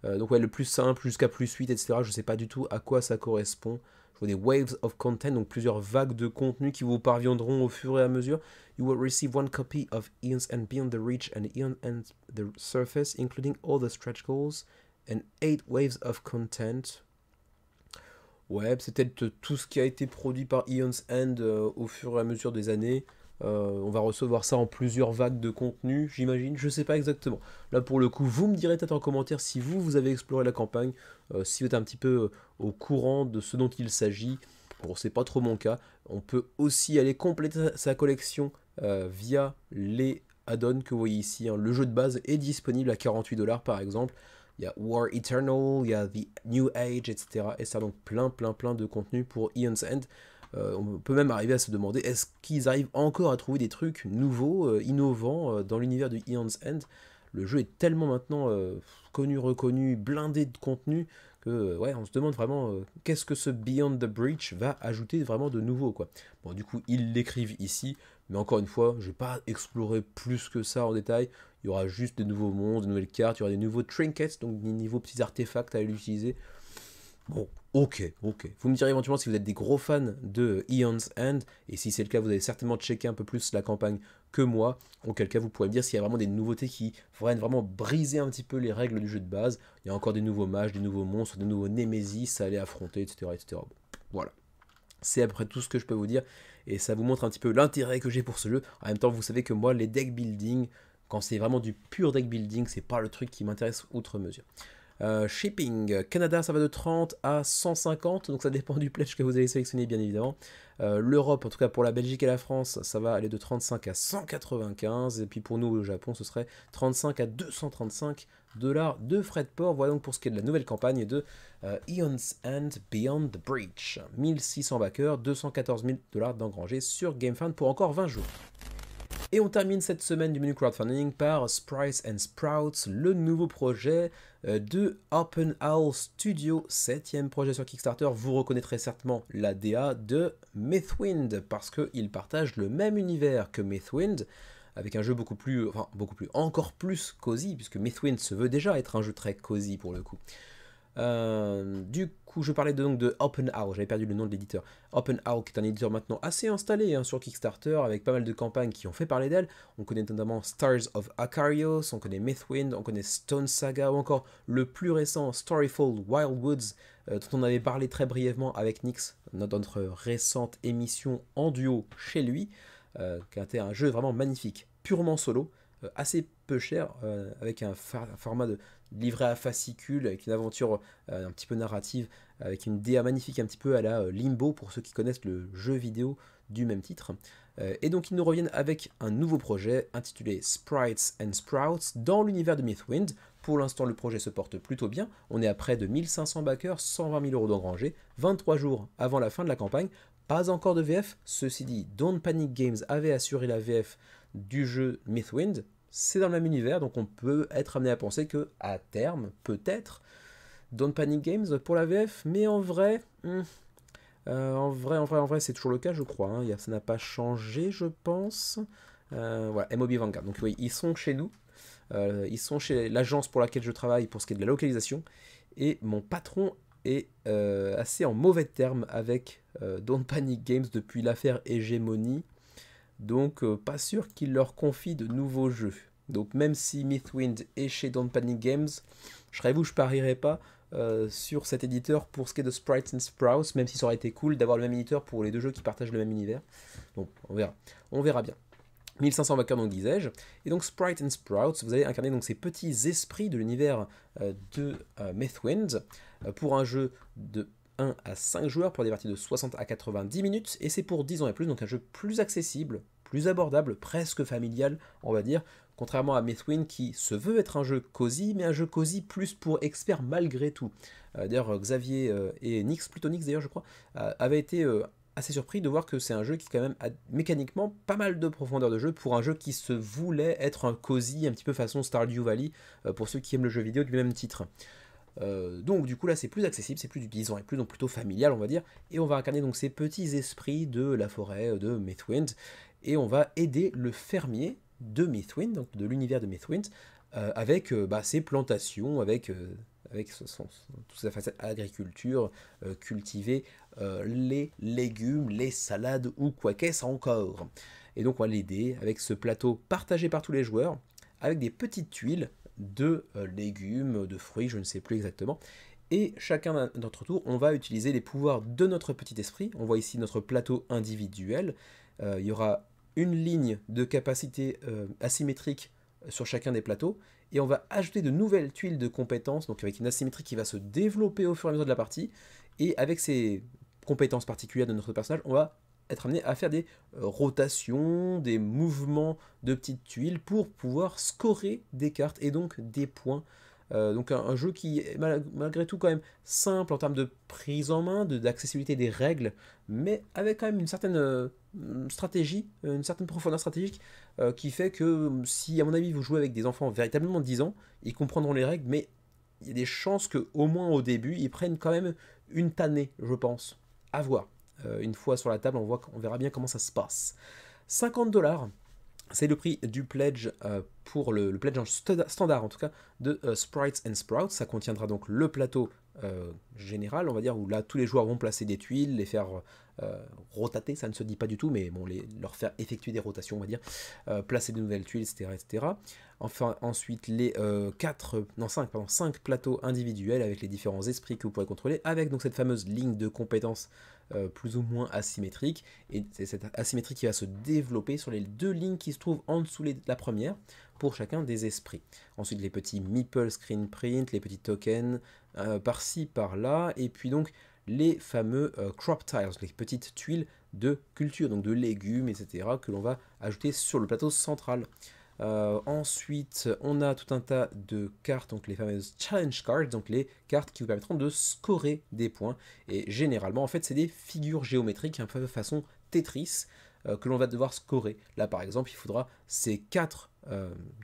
donc ouais, le plus simple jusqu'à plus 8, etc. Je sais pas du tout à quoi ça correspond. Je vois des waves of content, donc plusieurs vagues de contenu qui vous parviendront au fur et à mesure. You will receive 1 copy of Eon's End Beyond the Reach and Eon's End The Surface, including all the stretch goals, and 8 waves of content. Ouais, c'est peut-être tout ce qui a été produit par Eon's End au fur et à mesure des années. On va recevoir ça en plusieurs vagues de contenu, j'imagine. Je sais pas exactement. Là, pour le coup, vous me direz peut-être en commentaire si vous avez exploré la campagne, si vous êtes un petit peu au courant de ce dont il s'agit. Bon, c'est pas trop mon cas. On peut aussi aller compléter sa collection via les add-ons que vous voyez ici. Hein. Le jeu de base est disponible à 48$ par exemple. Il y a War Eternal, il y a The New Age, etc. Et ça, donc plein de contenu pour Eon's End. On peut même arriver à se demander, est-ce qu'ils arrivent encore à trouver des trucs nouveaux, innovants dans l'univers de Eon's End? Le jeu est tellement maintenant connu, reconnu, blindé de contenu, que ouais, on se demande vraiment qu'est-ce que ce Beyond the Breach va ajouter vraiment de nouveau, quoi. Bon, du coup, ils l'écrivent ici, mais encore une fois, je vais pas explorer plus que ça en détail. Il y aura juste des nouveaux monstres, de nouvelles cartes, il y aura des nouveaux trinkets, donc des nouveaux petits artefacts à l'utiliser. Bon, ok. Vous me direz éventuellement si vous êtes des gros fans de Eon's End, et si c'est le cas, vous allez certainement checker un peu plus la campagne que moi, auquel cas vous pourrez me dire s'il y a vraiment des nouveautés qui viennent vraiment briser un petit peu les règles du jeu de base. Il y a encore des nouveaux mages, des nouveaux monstres, des nouveaux Némésis à aller affronter, etc. Bon, voilà. C'est à peu près tout ce que je peux vous dire, et ça vous montre un petit peu l'intérêt que j'ai pour ce jeu. En même temps, vous savez que moi, les deck building, quand c'est vraiment du pur deck building, c'est pas le truc qui m'intéresse outre mesure. Shipping, Canada ça va de 30 à 150, donc ça dépend du pledge que vous allez sélectionner bien évidemment. L'Europe, en tout cas pour la Belgique et la France, ça va aller de 35 à 195, et puis pour nous au Japon ce serait 35 à 235 $ de frais de port. Voilà donc pour ce qui est de la nouvelle campagne de Eon's End Beyond the Breach. 1600 backers, 214 000 $ d'engrangés sur GameFound pour encore 20 jours. Et on termine cette semaine du menu crowdfunding par Sprites and Sprouts, le nouveau projet de Open Owl Studio, 7e projet sur Kickstarter. Vous reconnaîtrez certainement la DA de Mythwind, parce qu'ils partagent le même univers que Mythwind, avec un jeu encore plus cosy, puisque Mythwind se veut déjà être un jeu très cosy pour le coup. Du coup, je parlais donc de Open Owl, j'avais perdu le nom de l'éditeur. Open Owl, qui est un éditeur maintenant assez installé sur Kickstarter, avec pas mal de campagnes qui ont fait parler d'elle. On connaît notamment Stars of Acarios, on connaît Mythwind, on connaît Stone Saga, ou encore le plus récent Storyful Wildwoods, dont on avait parlé très brièvement avec Nyx, notre récente émission en duo chez lui, qui a été un jeu vraiment magnifique, purement solo, assez peu cher, avec un format de livret à fascicules, avec une aventure un petit peu narrative, avec une DA magnifique un petit peu à la Limbo, pour ceux qui connaissent le jeu vidéo du même titre. Et donc ils nous reviennent avec un nouveau projet intitulé Sprites and Sprouts dans l'univers de Mythwind. Pour l'instant le projet se porte plutôt bien, on est à près de 1500 backers, 120 000 € d'engrangés, 23 jours avant la fin de la campagne. Pas encore de VF, ceci dit, Don't Panic Games avait assuré la VF du jeu Mythwind. C'est dans le même univers, donc on peut être amené à penser que à terme, peut-être, Don't Panic Games pour la VF, mais en vrai, c'est toujours le cas, je crois. Ça n'a pas changé, je pense. Voilà, MOB Vanguard. Donc oui, ils sont chez nous. Ils sont chez l'agence pour laquelle je travaille pour ce qui est de la localisation. Et mon patron est assez en mauvais termes avec Don't Panic Games depuis l'affaire Hégémonie. Donc pas sûr qu'il leur confie de nouveaux jeux. Donc même si Mythwind est chez Don't Panic Games, je serais vous, je parierais pas sur cet éditeur pour ce qui est de Sprites and Sprouts, même si ça aurait été cool d'avoir le même éditeur pour les deux jeux qui partagent le même univers. Donc on verra bien. 1500 backers donc disais-je. Et donc Sprites and Sprouts, vous allez incarner donc ces petits esprits de l'univers de Mythwind pour un jeu de 1 à 5 joueurs pour des parties de 60 à 90 minutes, et c'est pour 10 ans et plus, donc un jeu plus accessible, plus abordable, presque familial, on va dire, contrairement à Mythwind qui se veut être un jeu cosy, mais un jeu cosy plus pour experts malgré tout. D'ailleurs, Xavier et Nyx, plutôt Nyx d'ailleurs je crois, avaient été assez surpris de voir que c'est un jeu qui quand même a mécaniquement pas mal de profondeur de jeu pour un jeu qui se voulait être un cosy, un petit peu façon Stardew Valley, pour ceux qui aiment le jeu vidéo du même titre. Donc du coup là c'est plus accessible, c'est plus du 10 ans et plus, donc plutôt familial on va dire, et on va incarner donc ces petits esprits de la forêt de Mythwind, et on va aider le fermier de Mythwind, donc de l'univers de Mythwind, avec ses plantations, avec toute sa facette agriculture, cultiver les légumes, les salades ou quoi qu'est-ce encore. Et donc on va l'aider avec ce plateau partagé par tous les joueurs, avec des petites tuiles de légumes, de fruits, je ne sais plus exactement. Et chacun à notre tour, on va utiliser les pouvoirs de notre petit esprit. On voit ici notre plateau individuel. Il y aura une ligne de capacité asymétrique sur chacun des plateaux. Et on va ajouter de nouvelles tuiles de compétences, donc avec une asymétrie qui va se développer au fur et à mesure de la partie. Et avec ces compétences particulières de notre personnage, on va être amené à faire des rotations, des mouvements de petites tuiles pour pouvoir scorer des cartes et donc des points. Donc un jeu qui est malgré tout quand même simple en termes de prise en main, d'accessibilité des règles, mais avec quand même une certaine stratégie, une certaine profondeur stratégique qui fait que si à mon avis vous jouez avec des enfants véritablement de 10 ans, ils comprendront les règles, mais il y a des chances qu'au moins au début, ils prennent quand même une tannée, je pense. À voir. Une fois sur la table, on verra bien comment ça se passe. 50 $, c'est le prix du pledge pour le pledge standard en tout cas de Sprites and Sprouts. Ça contiendra donc le plateau générale, on va dire, où là tous les joueurs vont placer des tuiles, les faire rotater, ça ne se dit pas du tout, mais bon, leur faire effectuer des rotations, on va dire, placer de nouvelles tuiles, etc. etc. Enfin, ensuite, les 5 plateaux individuels avec les différents esprits que vous pourrez contrôler, avec donc cette fameuse ligne de compétences plus ou moins asymétrique, et c'est cette asymétrie qui va se développer sur les 2 lignes qui se trouvent en dessous de la première, pour chacun des esprits. Ensuite, les petits meeple screen print, les petits tokens par-ci, par-là, et puis donc les fameux crop tiles, les petites tuiles de culture, donc de légumes, etc., que l'on va ajouter sur le plateau central. Ensuite, on a tout un tas de cartes, donc les fameuses challenge cards, donc les cartes qui vous permettront de scorer des points. Et généralement, en fait, c'est des figures géométriques, un peu de façon Tetris, que l'on va devoir scorer. Là, par exemple, il faudra ces 4,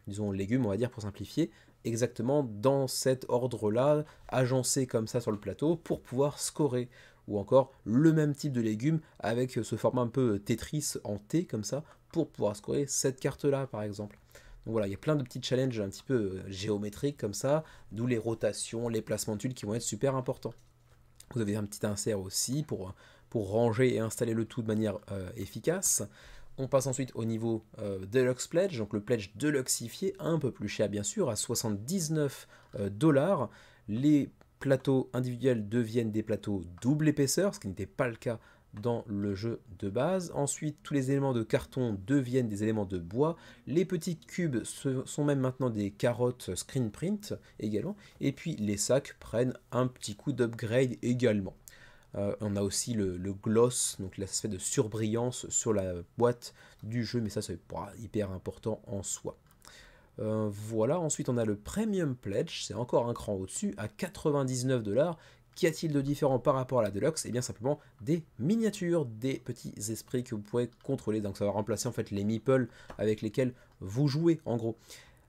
disons, légumes, on va dire, pour simplifier, exactement dans cet ordre-là, agencés comme ça sur le plateau, pour pouvoir scorer. Ou encore le même type de légumes avec ce format un peu Tetris en T, comme ça, pour pouvoir scorer cette carte-là, par exemple. Donc voilà, il y a plein de petits challenges un petit peu géométriques comme ça, d'où les rotations, les placements de tuiles qui vont être super importants. Vous avez un petit insert aussi pour ranger et installer le tout de manière efficace. On passe ensuite au niveau Deluxe Pledge, donc le pledge deluxifié, un peu plus cher bien sûr, à 79 $. Les plateaux individuels deviennent des plateaux double épaisseur, ce qui n'était pas le cas dans le jeu de base. Ensuite, tous les éléments de carton deviennent des éléments de bois. Les petits cubes sont même maintenant des carottes screen print également. Et puis les sacs prennent un petit coup d'upgrade également. On a aussi le gloss, donc l'aspect de surbrillance sur la boîte du jeu, mais ça c'est pas hyper important en soi. Voilà, ensuite on a le Premium Pledge, c'est encore un cran au-dessus, à 99 $. Qu'y a-t-il de différent par rapport à la Deluxe? Et bien simplement des miniatures, des petits esprits que vous pourrez contrôler. Donc ça va remplacer en fait les meeples avec lesquels vous jouez en gros.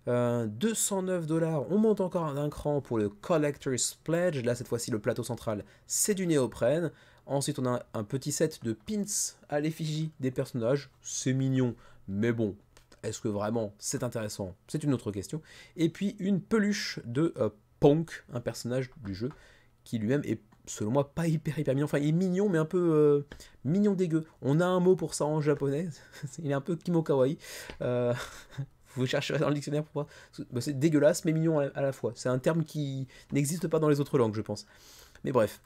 209 $, on monte encore d'un cran pour le Collector's Pledge. Là cette fois-ci le plateau central c'est du néoprène. Ensuite on a un petit set de pins à l'effigie des personnages, c'est mignon, mais bon, est-ce que vraiment c'est intéressant? C'est une autre question. Et puis une peluche de Punk, un personnage du jeu, qui lui-même est, selon moi, pas hyper mignon. Enfin, il est mignon, mais un peu mignon dégueu. On a un mot pour ça en japonais. Il est un peu kimo kawaii. Vous chercherez dans le dictionnaire pour voir. C'est dégueulasse, mais mignon à la fois. C'est un terme qui n'existe pas dans les autres langues, je pense. Mais bref.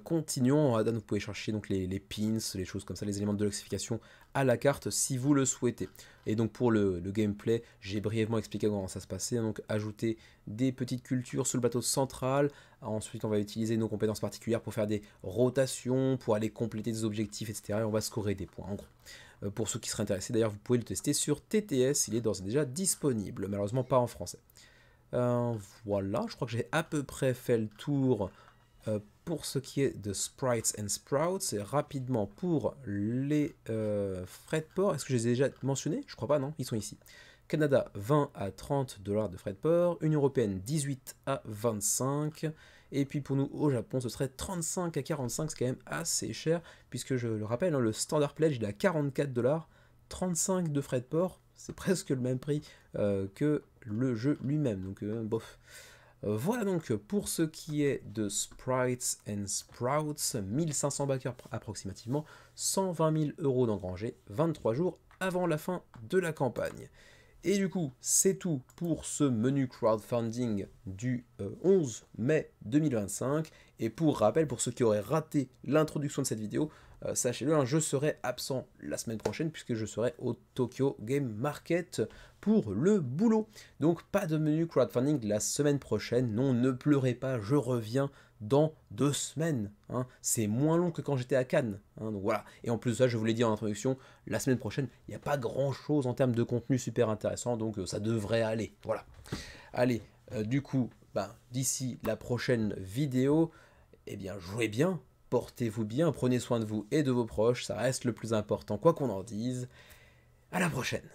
Continuons, vous pouvez chercher donc les pins, les choses comme ça, les éléments de luxification à la carte si vous le souhaitez. Et donc pour le gameplay, j'ai brièvement expliqué comment ça se passait. Donc ajouter des petites cultures sur le bateau central. Ensuite on va utiliser nos compétences particulières pour faire des rotations, pour aller compléter des objectifs, etc. Et on va scorer des points en gros. Pour ceux qui seraient intéressés, d'ailleurs vous pouvez le tester sur TTS, il est d'ores et déjà disponible, malheureusement pas en français. Voilà, je crois que j'ai à peu près fait le tour pour ce qui est de Sprites and Sprouts. Et rapidement pour les frais de port, est-ce que je les ai déjà mentionnés? Je crois pas, non, ils sont ici. Canada 20 à 30 $ de frais de port, Union Européenne 18 à 25, et puis pour nous au Japon ce serait 35 à 45, c'est quand même assez cher, puisque je le rappelle, hein, le standard pledge il est à 44 $, 35 de frais de port, c'est presque le même prix que le jeu lui-même, donc bof. Voilà donc pour ce qui est de Sprites and Sprouts, 1500 backers approximativement, 120 000 € d'engrangés, 23 jours avant la fin de la campagne. Et du coup, c'est tout pour ce menu crowdfunding du 11 mai 2025. Et pour rappel, pour ceux qui auraient raté l'introduction de cette vidéo, sachez-le, hein, je serai absent la semaine prochaine puisque je serai au Tokyo Game Market pour le boulot. Donc pas de menu crowdfunding la semaine prochaine. Non, ne pleurez pas, je reviens dans 2 semaines. Hein. C'est moins long que quand j'étais à Cannes. Hein, donc voilà. Et en plus de ça, je vous l'ai dit en introduction, la semaine prochaine, il n'y a pas grand-chose en termes de contenu super intéressant, donc ça devrait aller. Voilà. Allez, du coup, d'ici la prochaine vidéo, eh bien, jouez bien, portez-vous bien, prenez soin de vous et de vos proches, ça reste le plus important, quoi qu'on en dise. À la prochaine.